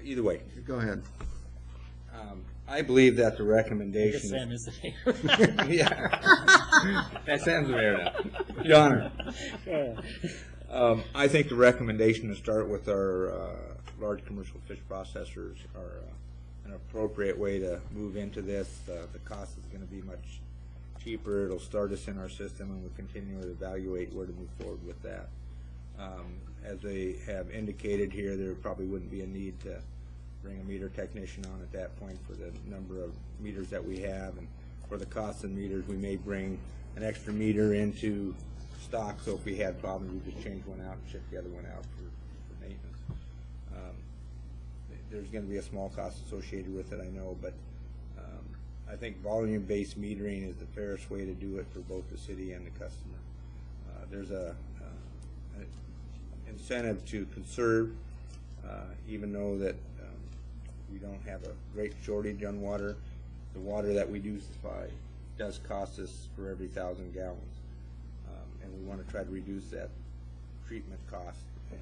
Either way. Go ahead. I believe that the I recommendation. guess Sam is the mayor. Yeah. That Sam's the mayor now. Your Honor. Go ahead. I think the recommendation to start with our large commercial fish processors, our an appropriate way to move into this. The cost is going to be much cheaper. It'll start us in our system, and we'll continue to evaluate where to move forward with that. As they have indicated here, there probably wouldn't be a need to bring a meter technician on at that point for the number of meters that we have, and for the cost of meters, we may bring an extra meter into stock, so if we had problems, we just change one out and ship the other one out for maintenance. There's going to be a small cost associated with it, I know, but I think volume-based metering is the fairest way to do it for both the city and the customer. There's an incentive to conserve, even though that we don't have a great shortage on water. The water that we do supply does cost us for every 1,000 gallons, and we want to try to reduce that treatment cost. And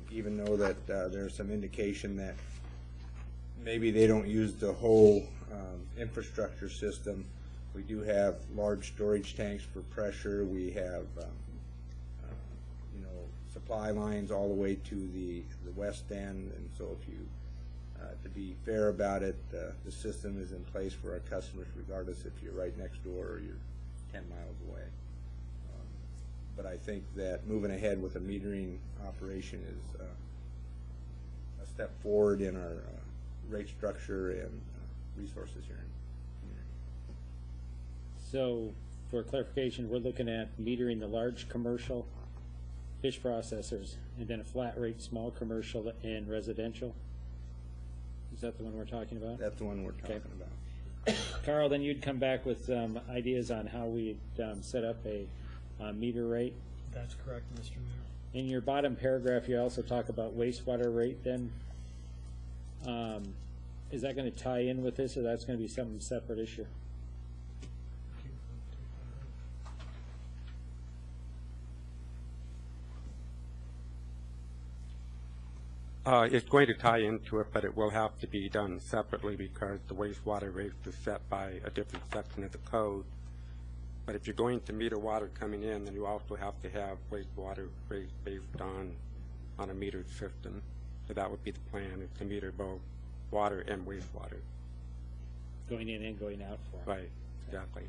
even though that there's some indication that maybe they don't use the whole infrastructure system, we do have large storage tanks for pressure. We have supply lines all the way to the west end, and so if you to be fair about it, the system is in place for our customers regardless if you're right next door or you're 10 miles away. But I think that moving ahead with a metering operation is a step forward in our rate structure and resources here in the community. So, for clarification, we're looking at metering the large commercial fish processors and then a flat rate small commercial and residential? Is that the one we're talking about? That's the one we're talking about. Carl, then you'd come back with some ideas on how we set up a meter rate? That's correct, Mr. Mayor. In your bottom paragraph, you also talk about wastewater rate then. Is that going to tie in with this, or that's going to be some separate issue? It's going to tie into it, but it will have to be done separately because the wastewater rate is set by a different section of the code. But if you're going to meter water coming in, then you also have to have wastewater rates based on a metered system. So that would be the plan, is to meter both water and wastewater. Going in and going out for it. Right, exactly.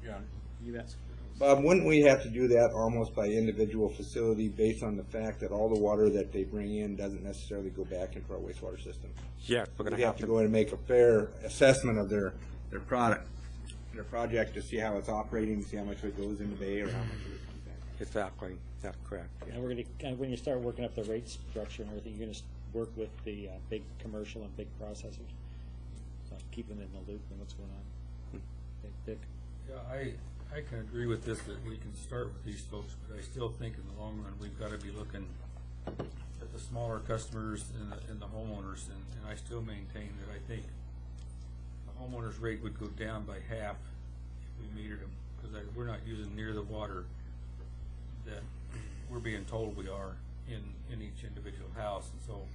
Yeah. You bet. Bob, wouldn't we have to do that almost by individual facility based on the fact that all the water that they bring in doesn't necessarily go back into our wastewater system? Yes, we're going to have to go in and make a fair assessment of their project to see how it's operating, see how much of it goes into Bay or how much of it comes back. Exactly, that's correct. And we're going to, when you start working up the rate structure and everything, you're going to work with the big commercial and big processors, so keep them in the loop and what's going on. Okay, Dick? Yeah, I can agree with this, that we can start with these folks, but I still think in the long run, we've got to be looking at the smaller customers and the homeowners, and I still maintain that I think the homeowner's rate would go down by half if we metered them, because we're not using near the water that we're being told we are in each individual house. And so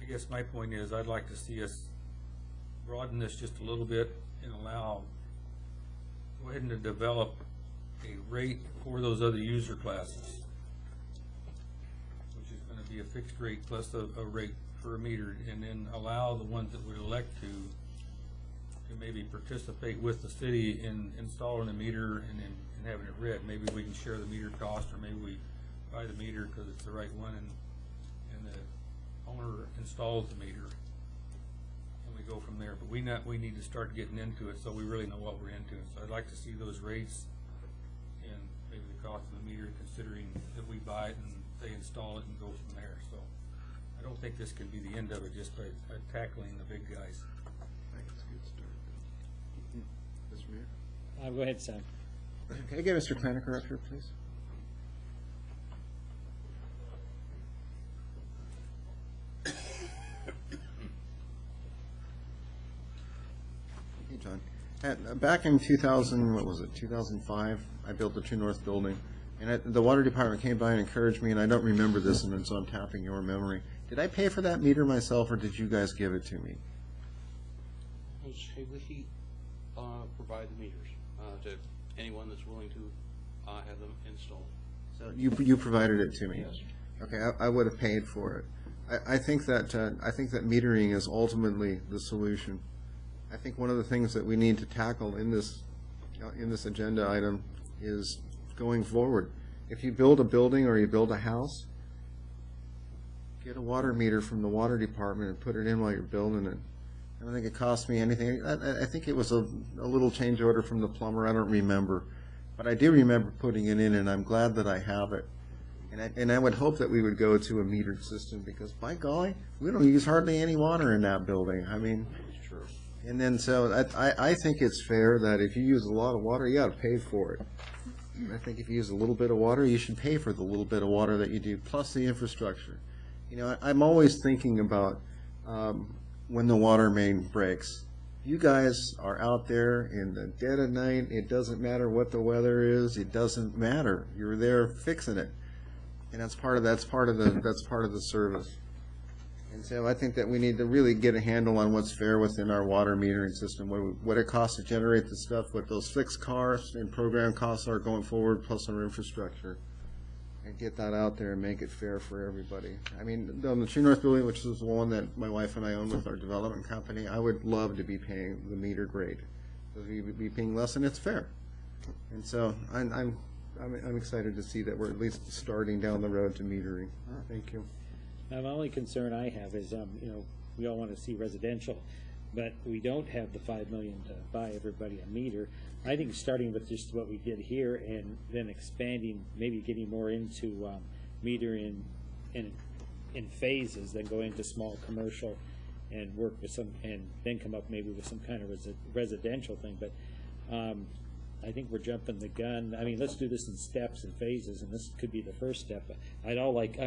I guess my point is I'd like to see us broaden this just a little bit and go ahead and develop a rate for those other user classes, which is going to be a fixed rate plus a rate for a meter, and then allow the ones that would elect to maybe participate with the city in installing a meter and having it read. Maybe we can share the meter cost, or maybe we buy the meter because it's the right one, and the owner installs the meter. Go from there, but we need to start getting into it so we really know what we're into. So I'd like to see those rates and maybe the cost of the meter, considering that we buy it and they install it and go from there. So I don't think this can be the end of it just by tackling the big guys. I think it's a good start. Mr. Mayor? Go ahead, Sam. Can I get Mr. Klaniker up here, please? John. Back in 2005, I built the True North building, and the water department came by and encouraged me, and I don't remember this, and so I'm tapping your memory. Did I pay for that meter myself, or did you guys give it to me? We provide the meters to anyone that's willing to have them installed. So you provided it to me? Yes. Okay, I would have paid for it. I think that metering is ultimately the solution. I think one of the things that we need to tackle in this agenda item is going forward. If you build a building or you build a house, get a water meter from the water department and put it in while you're building it. I don't think it cost me anything. I think it was a little change order from the plumber. I don't remember, but I do remember putting it in, and I'm glad that I have it. And I would hope that we would go to a metered system, because by golly, we don't use hardly any water in that building. I mean, true. And then so I think it's fair that if you use a lot of water, you got to pay for it. I think if you use a little bit of water, you should pay for the little bit of water that you do, plus the infrastructure. You know, I'm always thinking about when the water main breaks. You guys are out there in the dead of night. It doesn't matter what the weather is. It doesn't matter. You're there fixing it. And that's part of the service. And so I think that we need to really get a handle on what's fair within our water metering system, what it costs to generate the stuff, what those fixed costs and program costs are going forward, plus our infrastructure, and get that out there and make it fair for everybody. I mean, on the True North building, which is the one that my wife and I own with our development company, I would love to be paying the metered rate, because we would be paying less, and it's fair. And so I'm excited to see that we're at least starting down the road to metering. Thank you. Now, the only concern I have is, you know, we all want to see residential, but we don't have the $5 million to buy everybody a meter. I think starting with just what we did here and then expanding, maybe getting more into metering in phases, then go into small commercial and work with some, and then come up maybe with some kind of residential thing. But I think we're jumping the gun. I mean, let's do this in steps and phases, and this could be the first step. I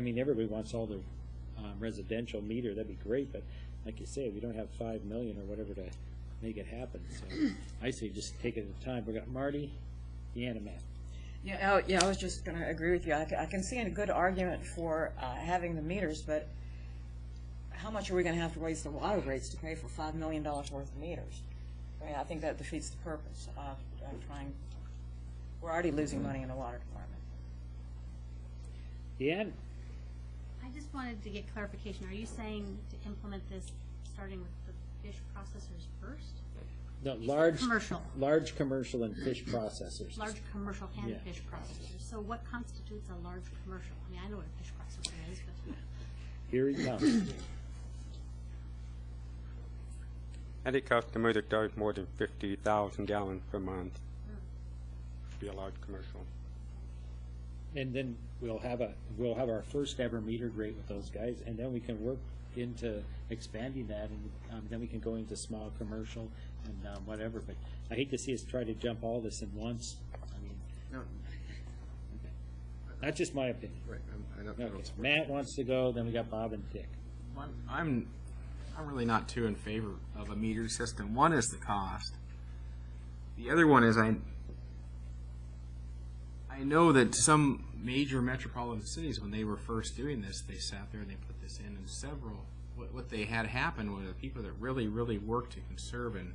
mean, everybody wants all the residential meter. That'd be great, but like you say, we don't have $5 million or whatever to make it happen. So I say just take it at a time. We got Marty, Deanna, Matt. Yeah, I was just going to agree with you. I can see a good argument for having the meters, but how much are we going to have to raise the water rates to pay for $5 million worth of meters? I mean, I think that defeats the purpose of trying. We're already losing money in the water department. Deanna? I just wanted to get clarification. Are you saying to implement this starting with the fish processors first? No, large commercial and fish processors. Large commercial and Yeah. fish processors. So what constitutes a large commercial? I mean, I know what a fish processor is, but Here he comes. Any customer that does more than 50,000 gallons per month be a large commercial. And then we'll have our first ever metered rate with those guys, and then we can work into expanding that, and then we can go into small commercial and whatever. But I hate to see us try to jump all this in once. I mean, no. Okay. That's just my opinion. Right. I don't Okay. Matt wants to go. Then we got Bob and Dick. I'm really not too in favor of a meter system. One is the cost. The other one is I know that some major metropolitan cities, when they were first doing this, they sat there and they put this in, and several, what they had happen was the people that really, really worked to conserve and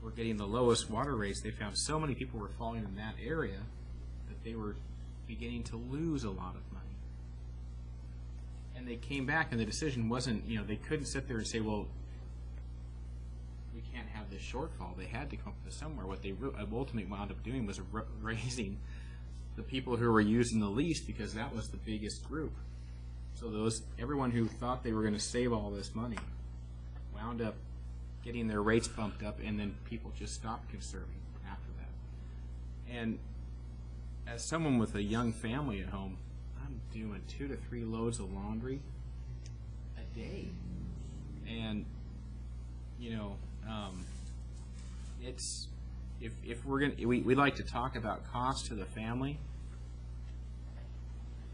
were getting the lowest water rates, they found so many people were falling in that area that they were beginning to lose a lot of money. And they came back, and the decision wasn't, they couldn't sit there and say, well, we can't have this shortfall. They had to come up with somewhere. What they ultimately wound up doing was raising the people who were using the least, because that was the biggest group. So everyone who thought they were going to save all this money wound up getting their rates bumped up, and then people just stopped conserving after that. And as someone with a young family at home, I'm doing 2 to 3 loads of laundry a day. And, it's, if we're going to, we like to talk about cost to the family.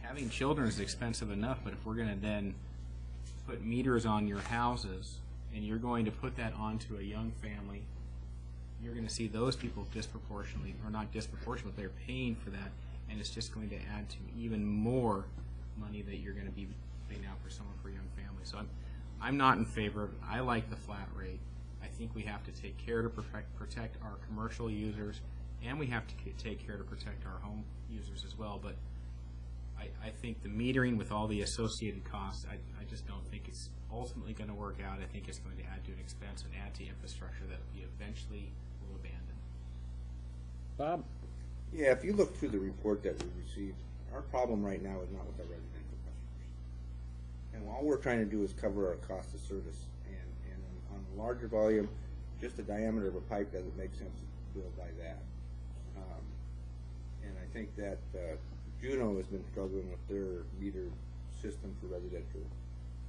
Having children is expensive enough, but if we're going to then put meters on your houses, and you're going to put that onto a young family, you're going to see those people disproportionately, or not disproportionately, but they're paying for that, and it's just going to add to even more money that you're going to be paying out for someone for a young family. So I'm not in favor of it. I like the flat rate. I think we have to take care to protect our commercial users, and we have to take care to protect our home users as well. But I think the metering with all the associated costs, I just don't think it's ultimately going to work out. I think it's going to add to an expense and add to infrastructure that we eventually will abandon. Bob? Yeah, if you look through the report that we received, our problem right now is not with our residential customers. And all we're trying to do is cover our cost of service. And on a larger volume, just the diameter of a pipe doesn't make sense to build by that. And I think that Juneau has been struggling with their meter system for residential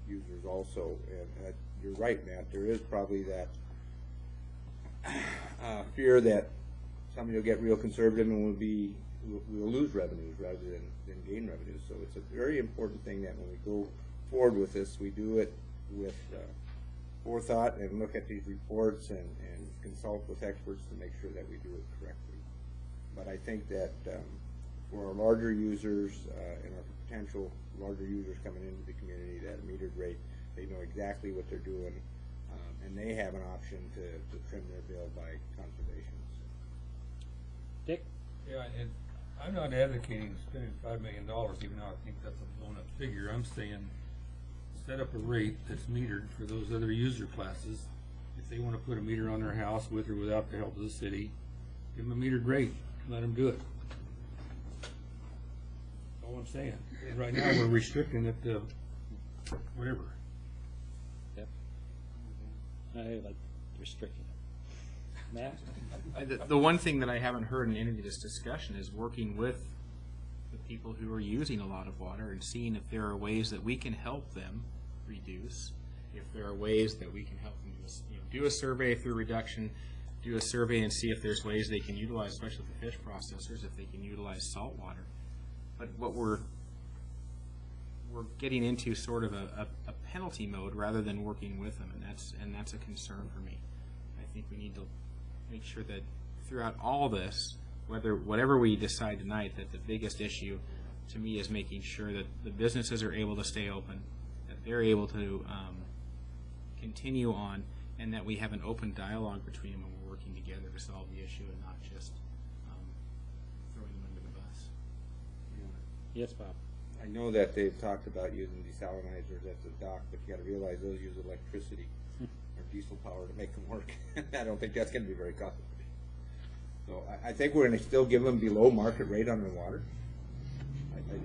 users also. And you're right, Matt, there is probably that fear that somebody will get real conservative and we'll lose revenues rather than gain revenues. So it's a very important thing that when we go forward with this, we do it with forethought and look at these reports and consult with experts to make sure that we do it correctly. But I think that for our larger users and our potential larger users coming into the community, that metered rate, they know exactly what they're doing, and they have an option to trim their bill by conservation. Dick? Yeah, and I'm not advocating spending $5 million, even though I think that's a blown-up figure. I'm saying set up a rate that's metered for those other user classes. If they want to put a meter on their house with or without the help of the city, give them a metered rate and let them do it. That's all I'm saying. Right now, we're restricting it to whatever. Yep. I like restricting it. Matt? The one thing that I haven't heard in any of this discussion is working with the people who are using a lot of water and seeing if there are ways that we can help them reduce, if there are ways that we can help them do a survey through reduction, do a survey and see if there's ways they can utilize, especially the fish processors, if they can utilize salt water. But what we're getting into sort of a penalty mode rather than working with them, and that's a concern for me. I think we need to make sure that throughout all this, whatever we decide tonight, that the biggest issue to me is making sure that the businesses are able to stay open, that they're able to continue on, and that we have an open dialogue between them when we're working together to solve the issue and not just throwing them under the bus. Yes, Bob. I know that they've talked about using desalinizers at the dock, but you got to realize those use electricity or diesel power to make them work. I don't think that's going to be very cost efficient. So I think we're going to still give them below market rate on their water.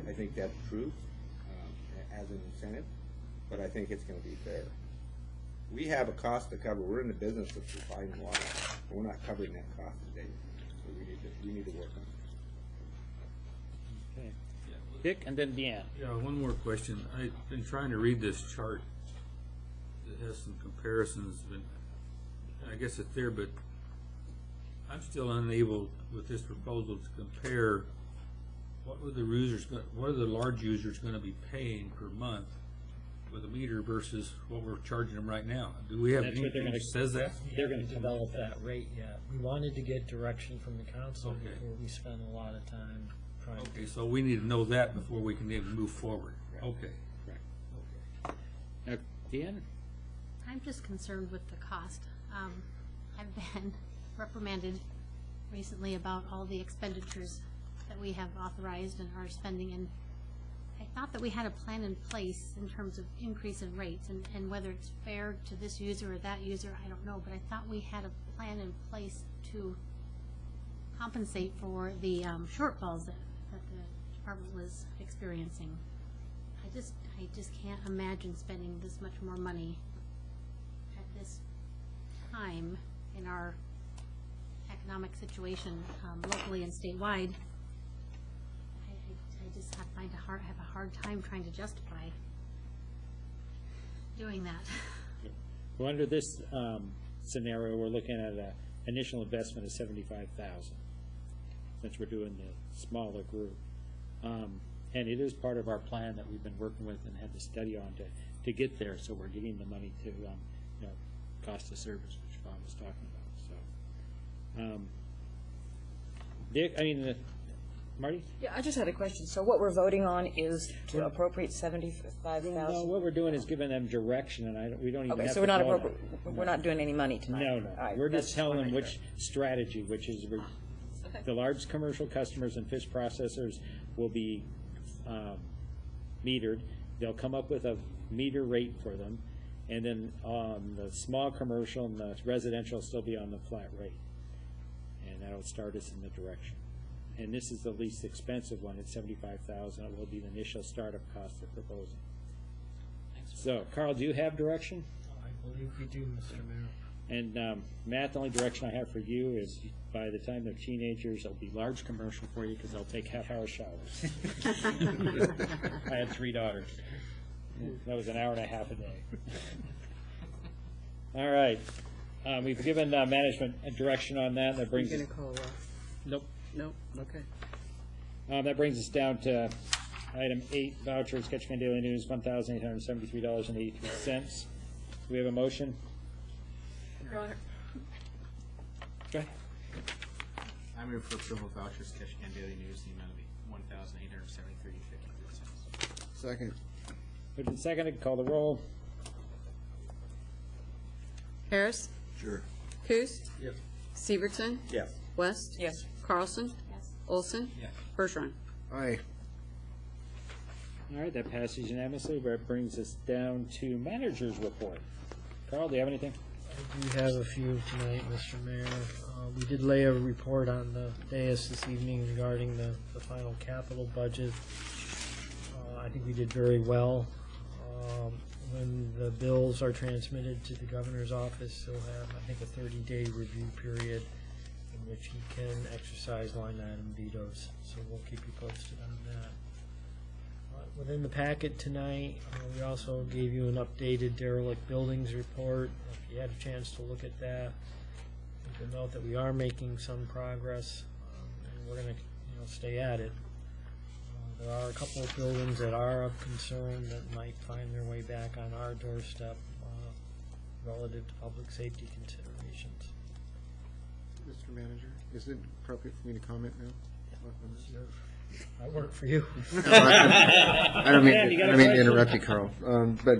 I think that's true as an incentive, but I think it's going to be fair. We have a cost to cover. We're in the business of supplying water. We're not covering that cost today, so we need to work on it. Okay. Dick, and then Deanne. Yeah, one more question. I've been trying to read this chart that has some comparisons, and I guess it's there, but I'm still unable with this proposal to compare what are the large users going to be paying per month with a meter versus what we're charging them right now. Do we have anything that says that? They're going to develop that rate yet. We wanted to get direction from the council before we spent a lot of time trying to. Okay, so we need to know that before we can even move forward. Okay. Correct. Now, Deanne? I'm just concerned with the cost. I've been reprimanded recently about all the expenditures that we have authorized and are spending, and I thought that we had a plan in place in terms of increase in rates, and whether it's fair to this user or that user, I don't know, but I thought we had a plan in place to compensate for the shortfalls that the department was experiencing. I just can't imagine spending this much more money at this time in our economic situation locally and statewide. I just have a hard time trying to justify doing that. Well, under this scenario, we're looking at an initial investment of $75,000, since we're doing the smaller group. And it is part of our plan that we've been working with and had to study on to get there. So we're getting the money to cost of service, which Bob was talking about. So, Dick, Marty? Yeah, I just had a question. So what we're voting on is to appropriate $75,000? No, what we're doing is giving them direction, and we don't even have so to we're not doing any money tonight? No. Right, we're just telling them which strategy, which is the large commercial customers and fish processors will be metered. They'll come up with a meter rate for them, and then the small commercial and the residential will still be on the flat rate. And that'll start us in the direction. And this is the least expensive one at $75,000. It will be the initial startup cost they're proposing. So, Carl, do you have direction? I believe we do, Mr. Mayor. And Matt, the only direction I have for you is by the time they're teenagers, it'll be large commercial for you because they'll take half-hour showers. I had 3 daughters. That was an hour and a half a day. All right. We've given management a direction on that. That brings You're us. going to call Ross? Nope. Nope, okay. That brings us down to item 8, vouchers, Ketchikan Daily News, $1,873.83. Do we have a motion? Go ahead. I move for approval of vouchers, Ketchikan Daily News, the amount of $1,873.53. Second. Moved and seconded, call the roll. Harris? Sure. Coos? Yes. Severson? Yes. West? Yes. Carlson? Yes. Olson? Yes. Bergeron? Aye. All right, that passes unanimously. That brings us down to manager's report. Carl, do you have anything? I do have a few tonight, Mr. Mayor. We did lay a report on the dais this evening regarding the final capital budget. I think we did very well. When the bills are transmitted to the governor's office, he'll have, I think, a 30-day review period in which he can exercise line item vetoes. So we'll keep you posted on that. Within the packet tonight, we also gave you an updated derelict buildings report. If you had a chance to look at that, you can note that we are making some progress, and we're going to stay at it. There are a couple of buildings that are of concern that might find their way back on our doorstep relative to public safety considerations. Mr. Manager, is it appropriate for me to comment now? I work for you. I don't mean to interrupt you, Carl, but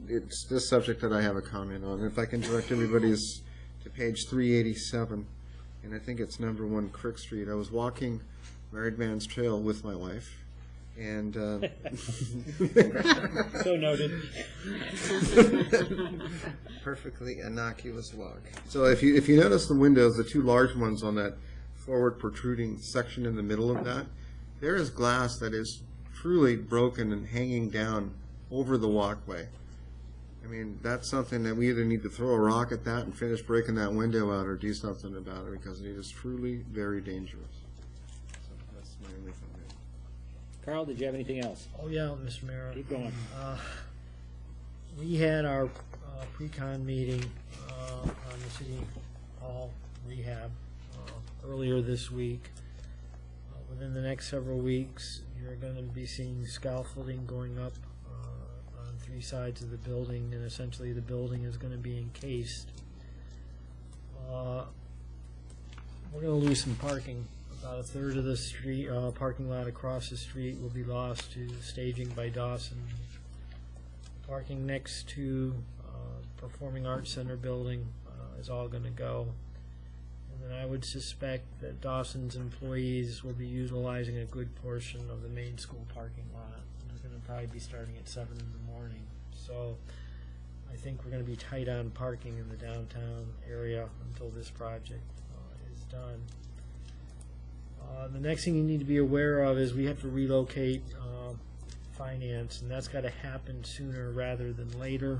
it's this subject that I have a comment on. If I can direct everybody's to page 387, and I think it's number 1 Crick Street. I was walking Married Man's Trail with my wife, and so noted. Perfectly innocuous walk. So if you notice the windows, the 2 large ones on that forward protruding section in the middle of that, there is glass that is truly broken and hanging down over the walkway. I mean, that's something that we either need to throw a rock at that and finish breaking that window out, or do something about it, because it is truly very dangerous. So that's my only comment. Carl, did you have anything else? Oh, yeah, Mr. Mayor. Keep going. We had our pre-con meeting on the City Hall rehab earlier this week. Within the next several weeks, you're going to be seeing scaffolding going up on 3 sides of the building, and essentially the building is going to be encased. We're going to lose some parking. About a third of the street parking lot across the street will be lost to staging by Dawson. Parking next to Performing Arts Center building is all going to go. And then I would suspect that Dawson's employees will be utilizing a good portion of the main school parking lot. They're going to probably be starting at 7 in the morning. So I think we're going to be tight on parking in the downtown area until this project is done. The next thing you need to be aware of is we have to relocate finance, and that's got to happen sooner rather than later.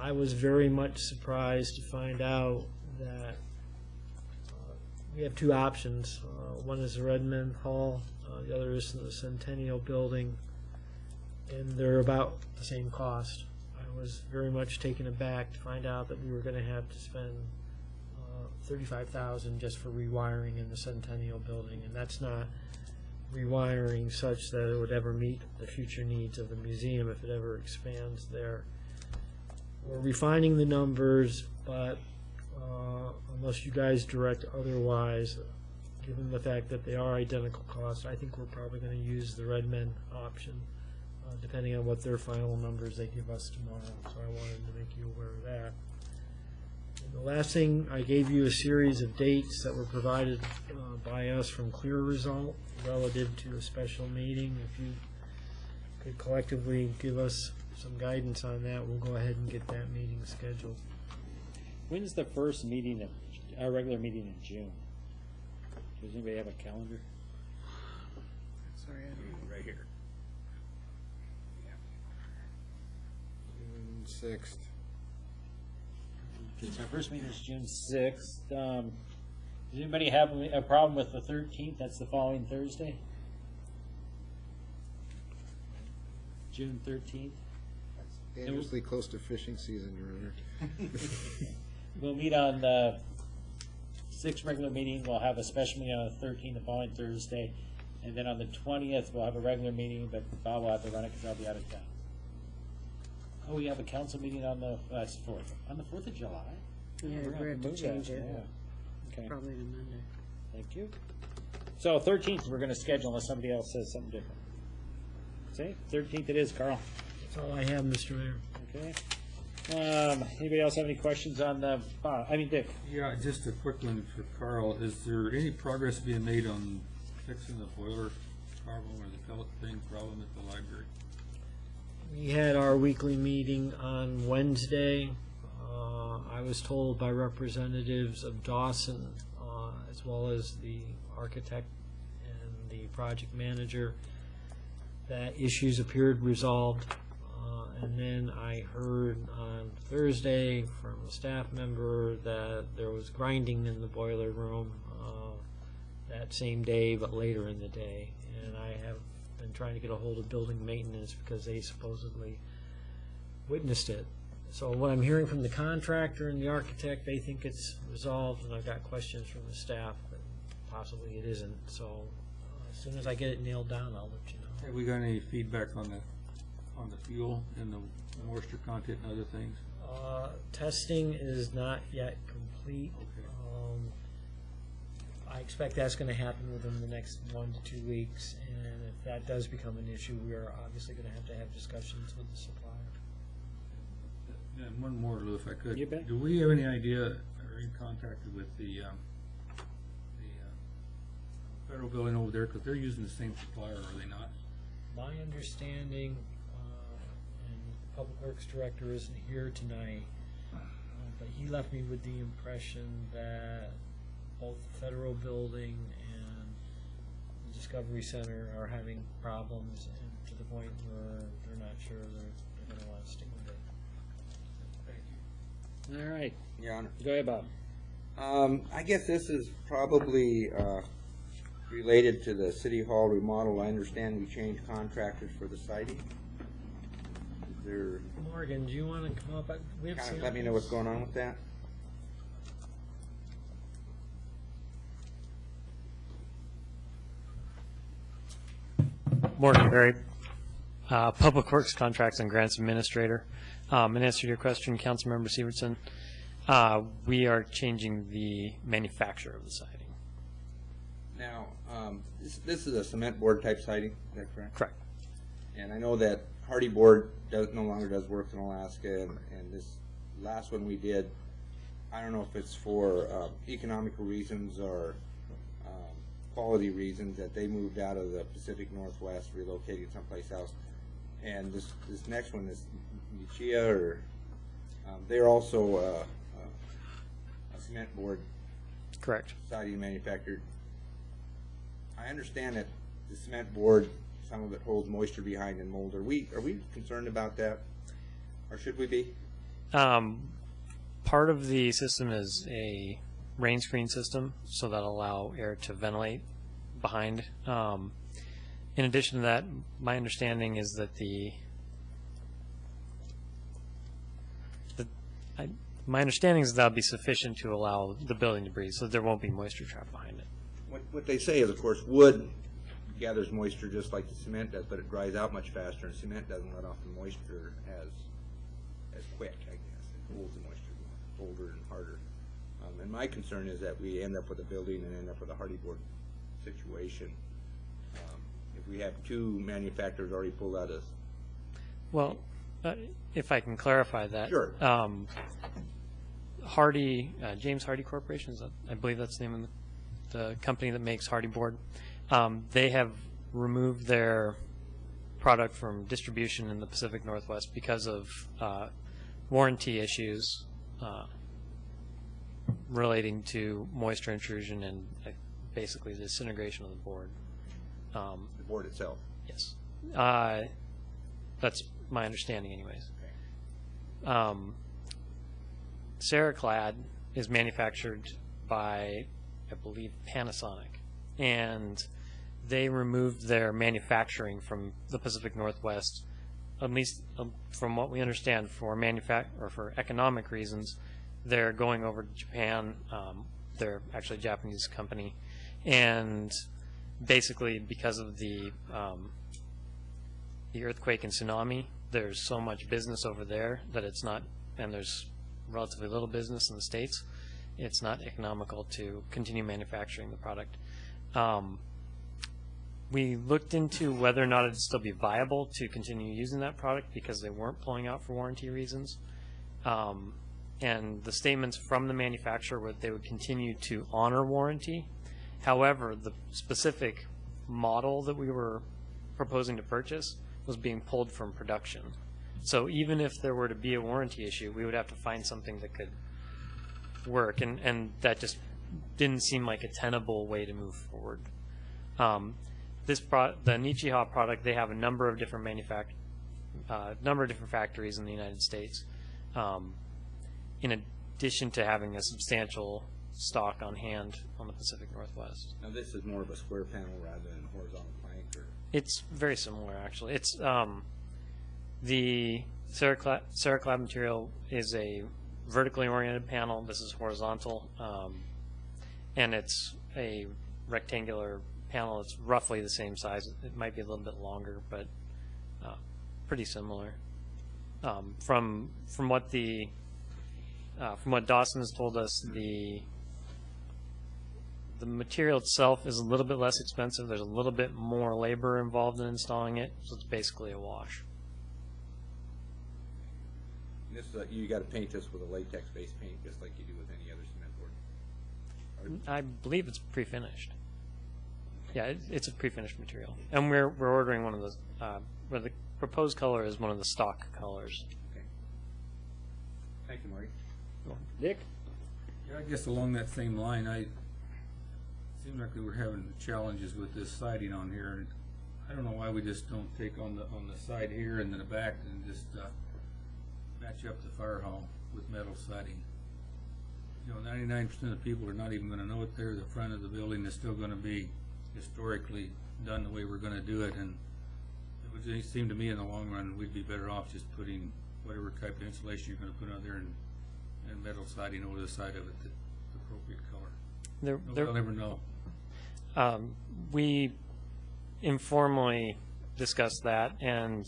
I was very much surprised to find out that we have 2 options. One is the Redmond Hall, the other is the Centennial Building, and they're about the same cost. I was very much taken aback to find out that we were going to have to spend $35,000 just for rewiring in the Centennial Building, and that's not rewiring such that it would ever meet the future needs of the museum if it ever expands there. We're refining the numbers, but unless you guys direct otherwise, given the fact that they are identical costs, I think we're probably going to use the Redmond option, depending on what their final numbers they give us tomorrow. So I wanted to make you aware of that. And the last thing, I gave you a series of dates that were provided by us from Clear Result relative to a special meeting. If you could collectively give us some guidance on that, we'll go ahead and get that meeting scheduled. When's the first meeting of, our regular meeting in June? Does anybody have a calendar? Sorry, Right here. June 6th. Okay, so our first meeting is June 6th. Does anybody have a problem with the 13th? That's the following Thursday? June 13th? Dangerously close to fishing season, Your Honor. We'll meet on the 6th regular meeting. We'll have a special meeting on the 13th, the following Thursday. And then on the 20th, we'll have a regular meeting, but Bob will have to run it because I'll be out of town. Oh, we have a council meeting on the, that's 4th. On the 4th of July? Yeah, We're gonna we have to move change that, it. yeah. Okay. Probably on Monday. Thank you. So 13th, we're going to schedule unless somebody else says something different. See, 13th it is, Carl. That's all I have, Mr. Mayor. Okay. Anybody else have any questions on the, Dick? Yeah, just a quick one for Carl. Is there any progress being made on fixing the boiler problem or the pellet thing problem at the library? We had our weekly meeting on Wednesday. I was told by representatives of Dawson, as well as the architect and the project manager, that issues appeared resolved. And then I heard on Thursday from a staff member that there was grinding in the boiler room that same day, but later in the day. And I have been trying to get a hold of building maintenance because they supposedly witnessed it. So what I'm hearing from the contractor and the architect, they think it's resolved, and I've got questions from the staff that possibly it isn't. So as soon as I get it nailed down, I'll let you know. Have we got any feedback on the fuel and the moisture content and other things? Testing is not yet complete. I expect that's going to happen within the next 1 to 2 weeks, and if that does become an issue, we are obviously going to have discussions with the supplier. And one more, Lou, if I could. You bet. Do we have any idea, or in contact with the federal building over there, because they're using the same supplier, are they not? My understanding, and the Public Works Director isn't here tonight, but he left me with the impression that both the federal building and the Discovery Center are having problems, and to the point where they're not sure they're going to want to stick with it. Thank you. All right. Your Honor. Go ahead, Bob. I guess this is probably related to the City Hall remodel. I understand we changed contractors for the siding. Is there, Morgan, do you want to come up? We have kind of let me know what's going on with that? Morgan Berry, Public Works Contracts and Grants Administrator. In answer to your question, Councilmember Severson, we are changing the manufacturer of the siding. Now, this is a cement board type siding, is that correct? Correct. And I know that Hardy Board no longer does work in Alaska, and this last one we did, I don't know if it's for economical reasons or quality reasons, that they moved out of the Pacific Northwest, relocated someplace else. And this next one, this Michia, or they're also a cement board. Correct. Siding manufacturer. I understand that the cement board, some of it holds moisture behind and mold. Are we concerned about that, or should we be? Part of the system is a rain screen system, so that'll allow air to ventilate behind. In addition to that, my understanding is that my understanding is that'll be sufficient to allow the building to breathe, so there won't be moisture trapped behind it. What they say is, of course, wood gathers moisture just like the cement does, but it dries out much faster, and cement doesn't let off the moisture as quick, I guess. It holds the moisture colder and harder. And my concern is that we end up with a building and end up with a Hardy Board situation. If we have two manufacturers already pulled out of... Well, if I can clarify that. Sure. Hardy, James Hardy Corporation, I believe that's the name of the company that makes Hardy board. They have removed their product from distribution in the Pacific Northwest because of warranty issues relating to moisture intrusion and basically the disintegration of the board. The board itself? Yes. That's my understanding anyways. Ceraclad is manufactured by, I believe, Panasonic, and they removed their manufacturing from the Pacific Northwest, at least from what we understand, for for economic reasons. They're going over to Japan. They're actually a Japanese company, and basically because of the earthquake and tsunami, there's so much business over there that it's not, and there's relatively little business in the States. It's not economical to continue manufacturing the product. We looked into whether or not it'd still be viable to continue using that product because they weren't pulling out for warranty reasons. And the statements from the manufacturer were they would continue to honor warranty. However, the specific model that we were proposing to purchase was being pulled from production. So even if there were to be a warranty issue, we would have to find something that could work, and that just didn't seem like a tenable way to move forward. The Nichiha product, they have a number of different factories in the United States, in addition to having a substantial stock on hand on the Pacific Northwest. Now this is more of a square panel rather than a horizontal plank, or? It's very similar, actually. It's the Ceraclad material is a vertically oriented panel. This is horizontal, and it's a rectangular panel. It's roughly the same size. It might be a little bit longer, but pretty similar. From what Dawson has told us, the material itself is a little bit less expensive. There's a little bit more labor involved in installing it, so it's basically a wash. This you got to paint this with a latex-based paint, just like you do with any other cement board. I believe it's pre-finished. Yeah, it's a pre-finished material, and we're ordering one of those. Where the proposed color is one of the stock colors. Okay. Thank you, Marty. Dick? Yeah, I guess along that same line, it seemed like we were having challenges with this siding on here. And I don't know why we just don't take on the side here and then the back and just match up the fire hall with metal siding. You know, 99% of the people are not even going to know it there. The front of the building is still going to be historically done the way we're going to do it, and it would just seem to me in the long run we'd be better off just putting whatever type of insulation you're going to put on there and metal siding over the side of it, the appropriate color. They'll never know. We informally discussed that, and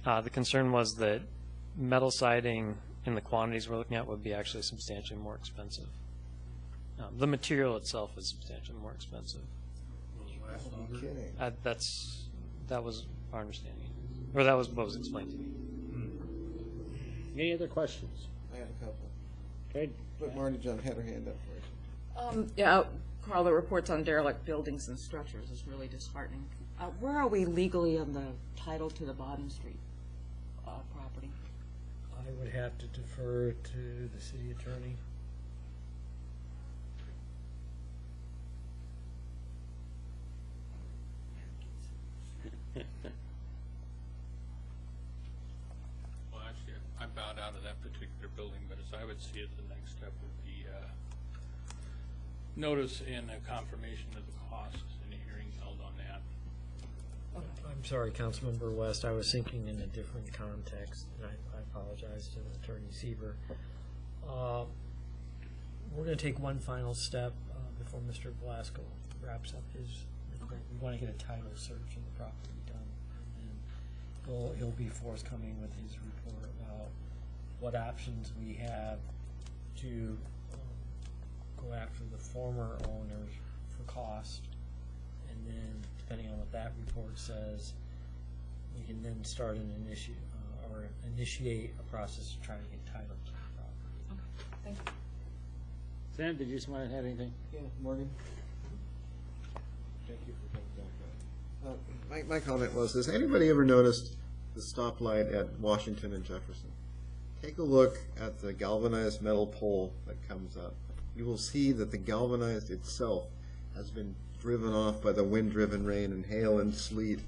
the concern was that metal siding in the quantities we're looking at would be actually substantially more expensive. The material itself is substantially more expensive. That was our understanding, or that was what was explained to me. Any other questions? I have a couple. Okay. Look, Marty John had her hand up first. Yeah, Carl, the reports on derelict buildings and structures is really disheartening. Where are we legally on the title to the Bottom Street property? I would have to defer to the city attorney. Well, actually, I bowed out of that particular building, but as I would see it, the next step would be notice and a confirmation of the cost and a hearing held on that. I'm sorry, Councilmember West, I was thinking in a different context, and I apologize to Attorney Sieber. We're going to take one final step before Mr. Velasco wraps up his report. We want to get a title search of the property done, and then he'll be forthcoming with his report about what options we have to go after the former owners for cost, and then depending on what that report says, we can then start an initiate a process to try to get title to the property. Thank you. Sam, did you just want to add anything? Yeah, Morgan. Thank you for coming back. My comment was, has anybody ever noticed the stoplight at Washington and Jefferson? Take a look at the galvanized metal pole that comes up. You will see that the galvanized itself has been driven off by the wind-driven rain and hail and sleet,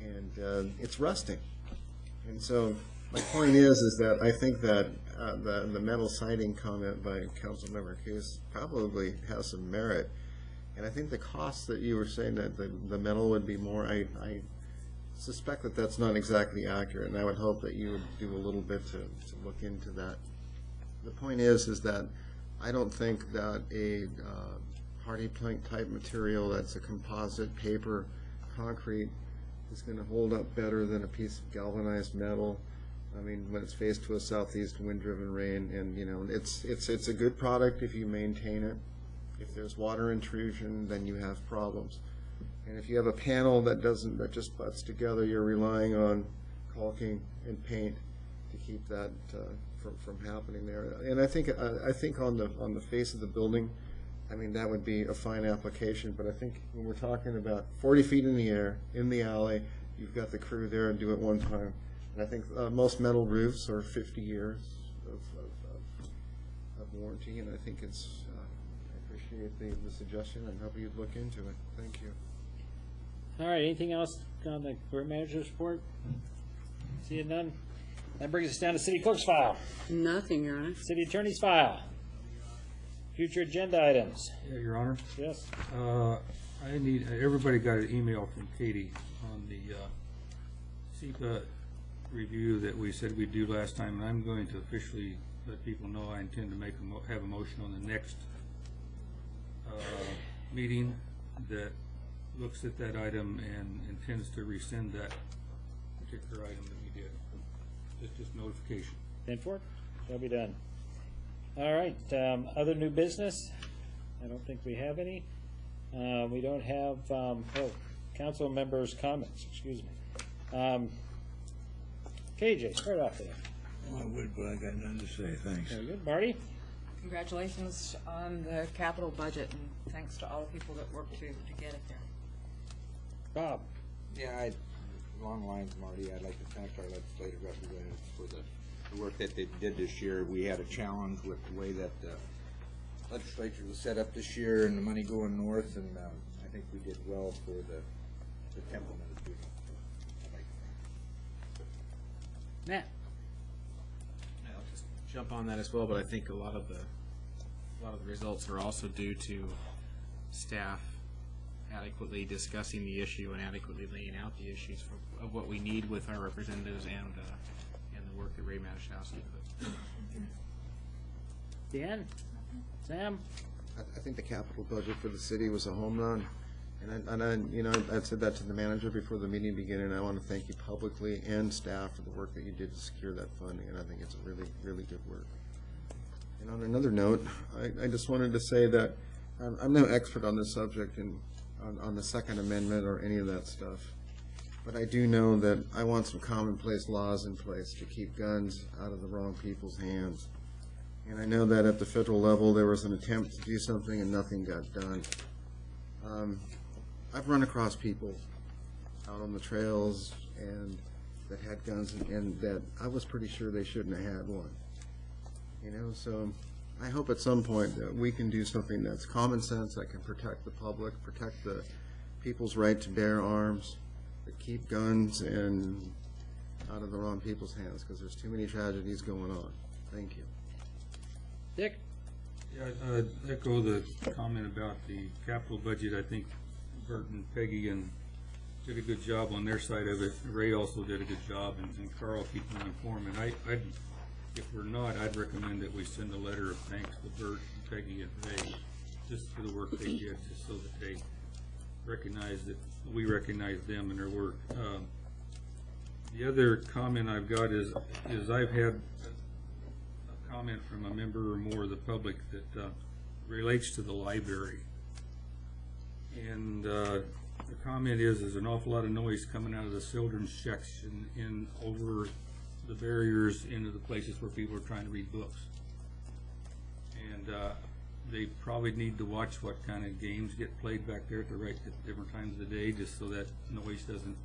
and it's rusting. And so my point is that I think that the metal siding comment by Councilmember Case probably has some merit. And I think the cost that you were saying that the metal would be more, I suspect that that's not exactly accurate, and I would hope that you would do a little bit to look into that. The point is that I don't think that a hardy plank type material that's a composite paper concrete is going to hold up better than a piece of galvanized metal. I mean, when it's faced to a southeast wind-driven rain, and you know, it's a good product if you maintain it. If there's water intrusion, then you have problems. And if you have a panel that just butts together, you're relying on caulking and paint to keep that from happening there. And I think on the face of the building, I mean, that would be a fine application. But I think when we're talking about 40 feet in the air, in the alley, you've got the crew there and do it one time. And I think most metal roofs are 50 years of warranty, and I think it's. I appreciate the suggestion and hope you'd look into it. Thank you. All right, anything else on the court manager's report? Seeing none? That brings us down to city clerk's file. Nothing, Your Honor. City attorney's file. Future agenda items. Yeah, Your Honor. Yes. I need, everybody got an email from Katie on the SEPA review that we said we'd do last time, and I'm going to officially let people know I intend to have a motion on the next meeting that looks at that item and intends to rescind that particular item that we did. Just notification. 10-4, shall be done. All right, other new business? I don't think we have any. We don't have, council members' comments, excuse me. KJ, start off there. Well, I would, but I got nothing to say, thanks. Very good. Marty? Congratulations on the capital budget, and thanks to all the people that worked to get it there. Bob? Yeah, along the lines, Marty, I'd like to thank our legislative representatives for the work that they did this year. We had a challenge with the way that the legislature was set up this year and the money going north, and I think we did well for the temple ministry. Matt? I'll just jump on that as well, but I think a lot of the results are also due to staff adequately discussing the issue and adequately laying out the issues of what we need with our representatives and the work that Ray Matuszewski put. Dan? Sam? I think the capital budget for the city was a home run. And I, you know, I said that to the manager before the meeting began, and I want to thank you publicly and staff for the work that you did to secure that funding, and I think it's a really, really good work. And on another note, I just wanted to say that I'm no expert on this subject and on the Second Amendment or any of that stuff, but I do know that I want some commonplace laws in place to keep guns out of the wrong people's hands. And I know that at the federal level there was an attempt to do something and nothing got done. I've run across people out on the trails and that had guns and that I was pretty sure they shouldn't have had one. You know, so I hope at some point that we can do something that's common sense, that can protect the public, protect the people's right to bear arms, that keep guns and out of the wrong people's hands, because there's too many tragedies going on. Thank you. Dick? Yeah, I'd echo the comment about the capital budget. I think Bert and Peggy did a good job on their side of it. Ray also did a good job, and Carl keep them informed. And if we're not, I'd recommend that we send a letter of thanks to Bert, and Peggy, and Ray, just for the work they did, just so that they recognize that we recognize them and their work. The other comment I've got is I've had a comment from a member or more of the public that relates to the library. And the comment is there's an awful lot of noise coming out of the children's section in over the barriers into the places where people are trying to read books. And they probably need to watch what kind of games get played back there at different times of the day, just so that noise doesn't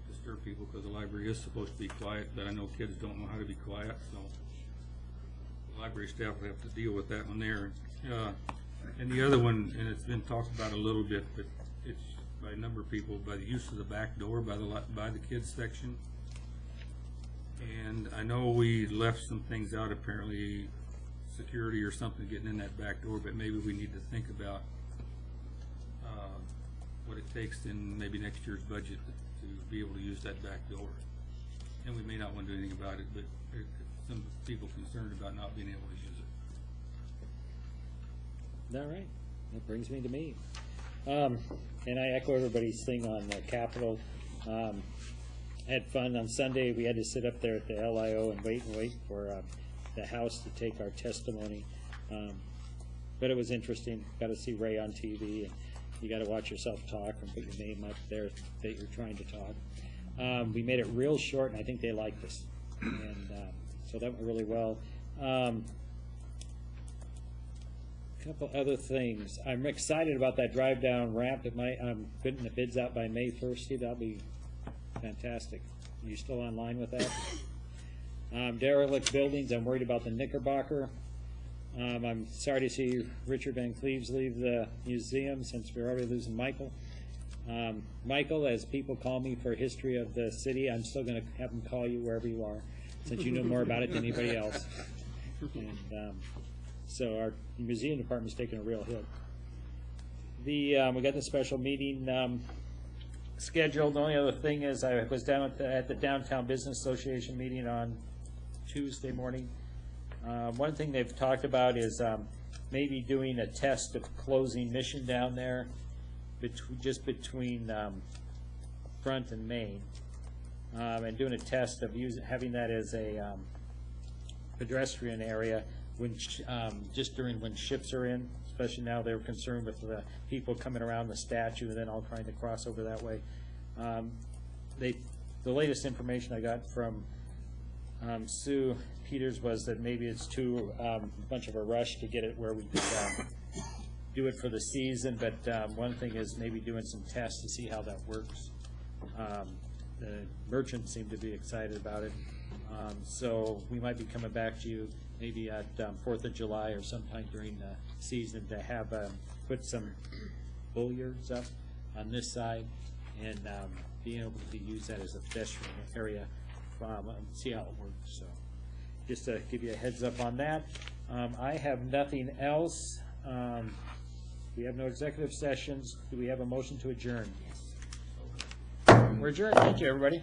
disturb people, because the library is supposed to be quiet, but I know kids don't know how to be quiet, so the library staff will have to deal with that one there. And the other one, and it's been talked about a little bit, but it's by a number of people, by the use of the back door by the kids section. And I know we left some things out, apparently security or something getting in that back door, but maybe we need to think about what it takes in maybe next year's budget to be able to use that back door. And we may not want to do anything about it, but there's some people concerned about not being able to use it. All right, that brings me to me. And I echo everybody's thing on the Capitol. Had fun on Sunday. We had to sit up there at the LIO and wait for the House to take our testimony. But it was interesting. Got to see Ray on TV, and you got to watch yourself talk and put your name up there that you're trying to talk. We made it real short, and I think they liked us. And so that went really well. Couple other things. I'm excited about that drive down ramp. I'm putting the bids out by May 1st. Steve, that'll be fantastic. Are you still online with that? Derelict buildings. I'm worried about the Knickerbocker. I'm sorry to see Richard Van Cleves leave the museum, since we're already losing Michael. Michael, as people call me for history of the city, I'm still going to have them call you wherever you are, since you know more about it than anybody else. And so our museum department's taking a real hit. We got the special meeting scheduled. The only other thing is I was down at the Downtown Business Association meeting on Tuesday morning. One thing they've talked about is maybe doing a test of closing Mission down there, just between Front and Main, and doing a test of having that as a pedestrian area when just during when ships are in. Especially now, they're concerned with the people coming around the statue and then all trying to cross over that way. The latest information I got from Sue Peters was that maybe it's too much of a rush to get it where we could do it for the season, but one thing is maybe doing some tests to see how that works. The merchants seem to be excited about it, so we might be coming back to you maybe at 4th of July or sometime during the season to have put some bollards up on this side and being able to use that as a pedestrian area, see how it works. So just to give you a heads up on that. I have nothing else. We have no executive sessions. Do we have a motion to adjourn? Yes. We're adjourned. Thank you, everybody.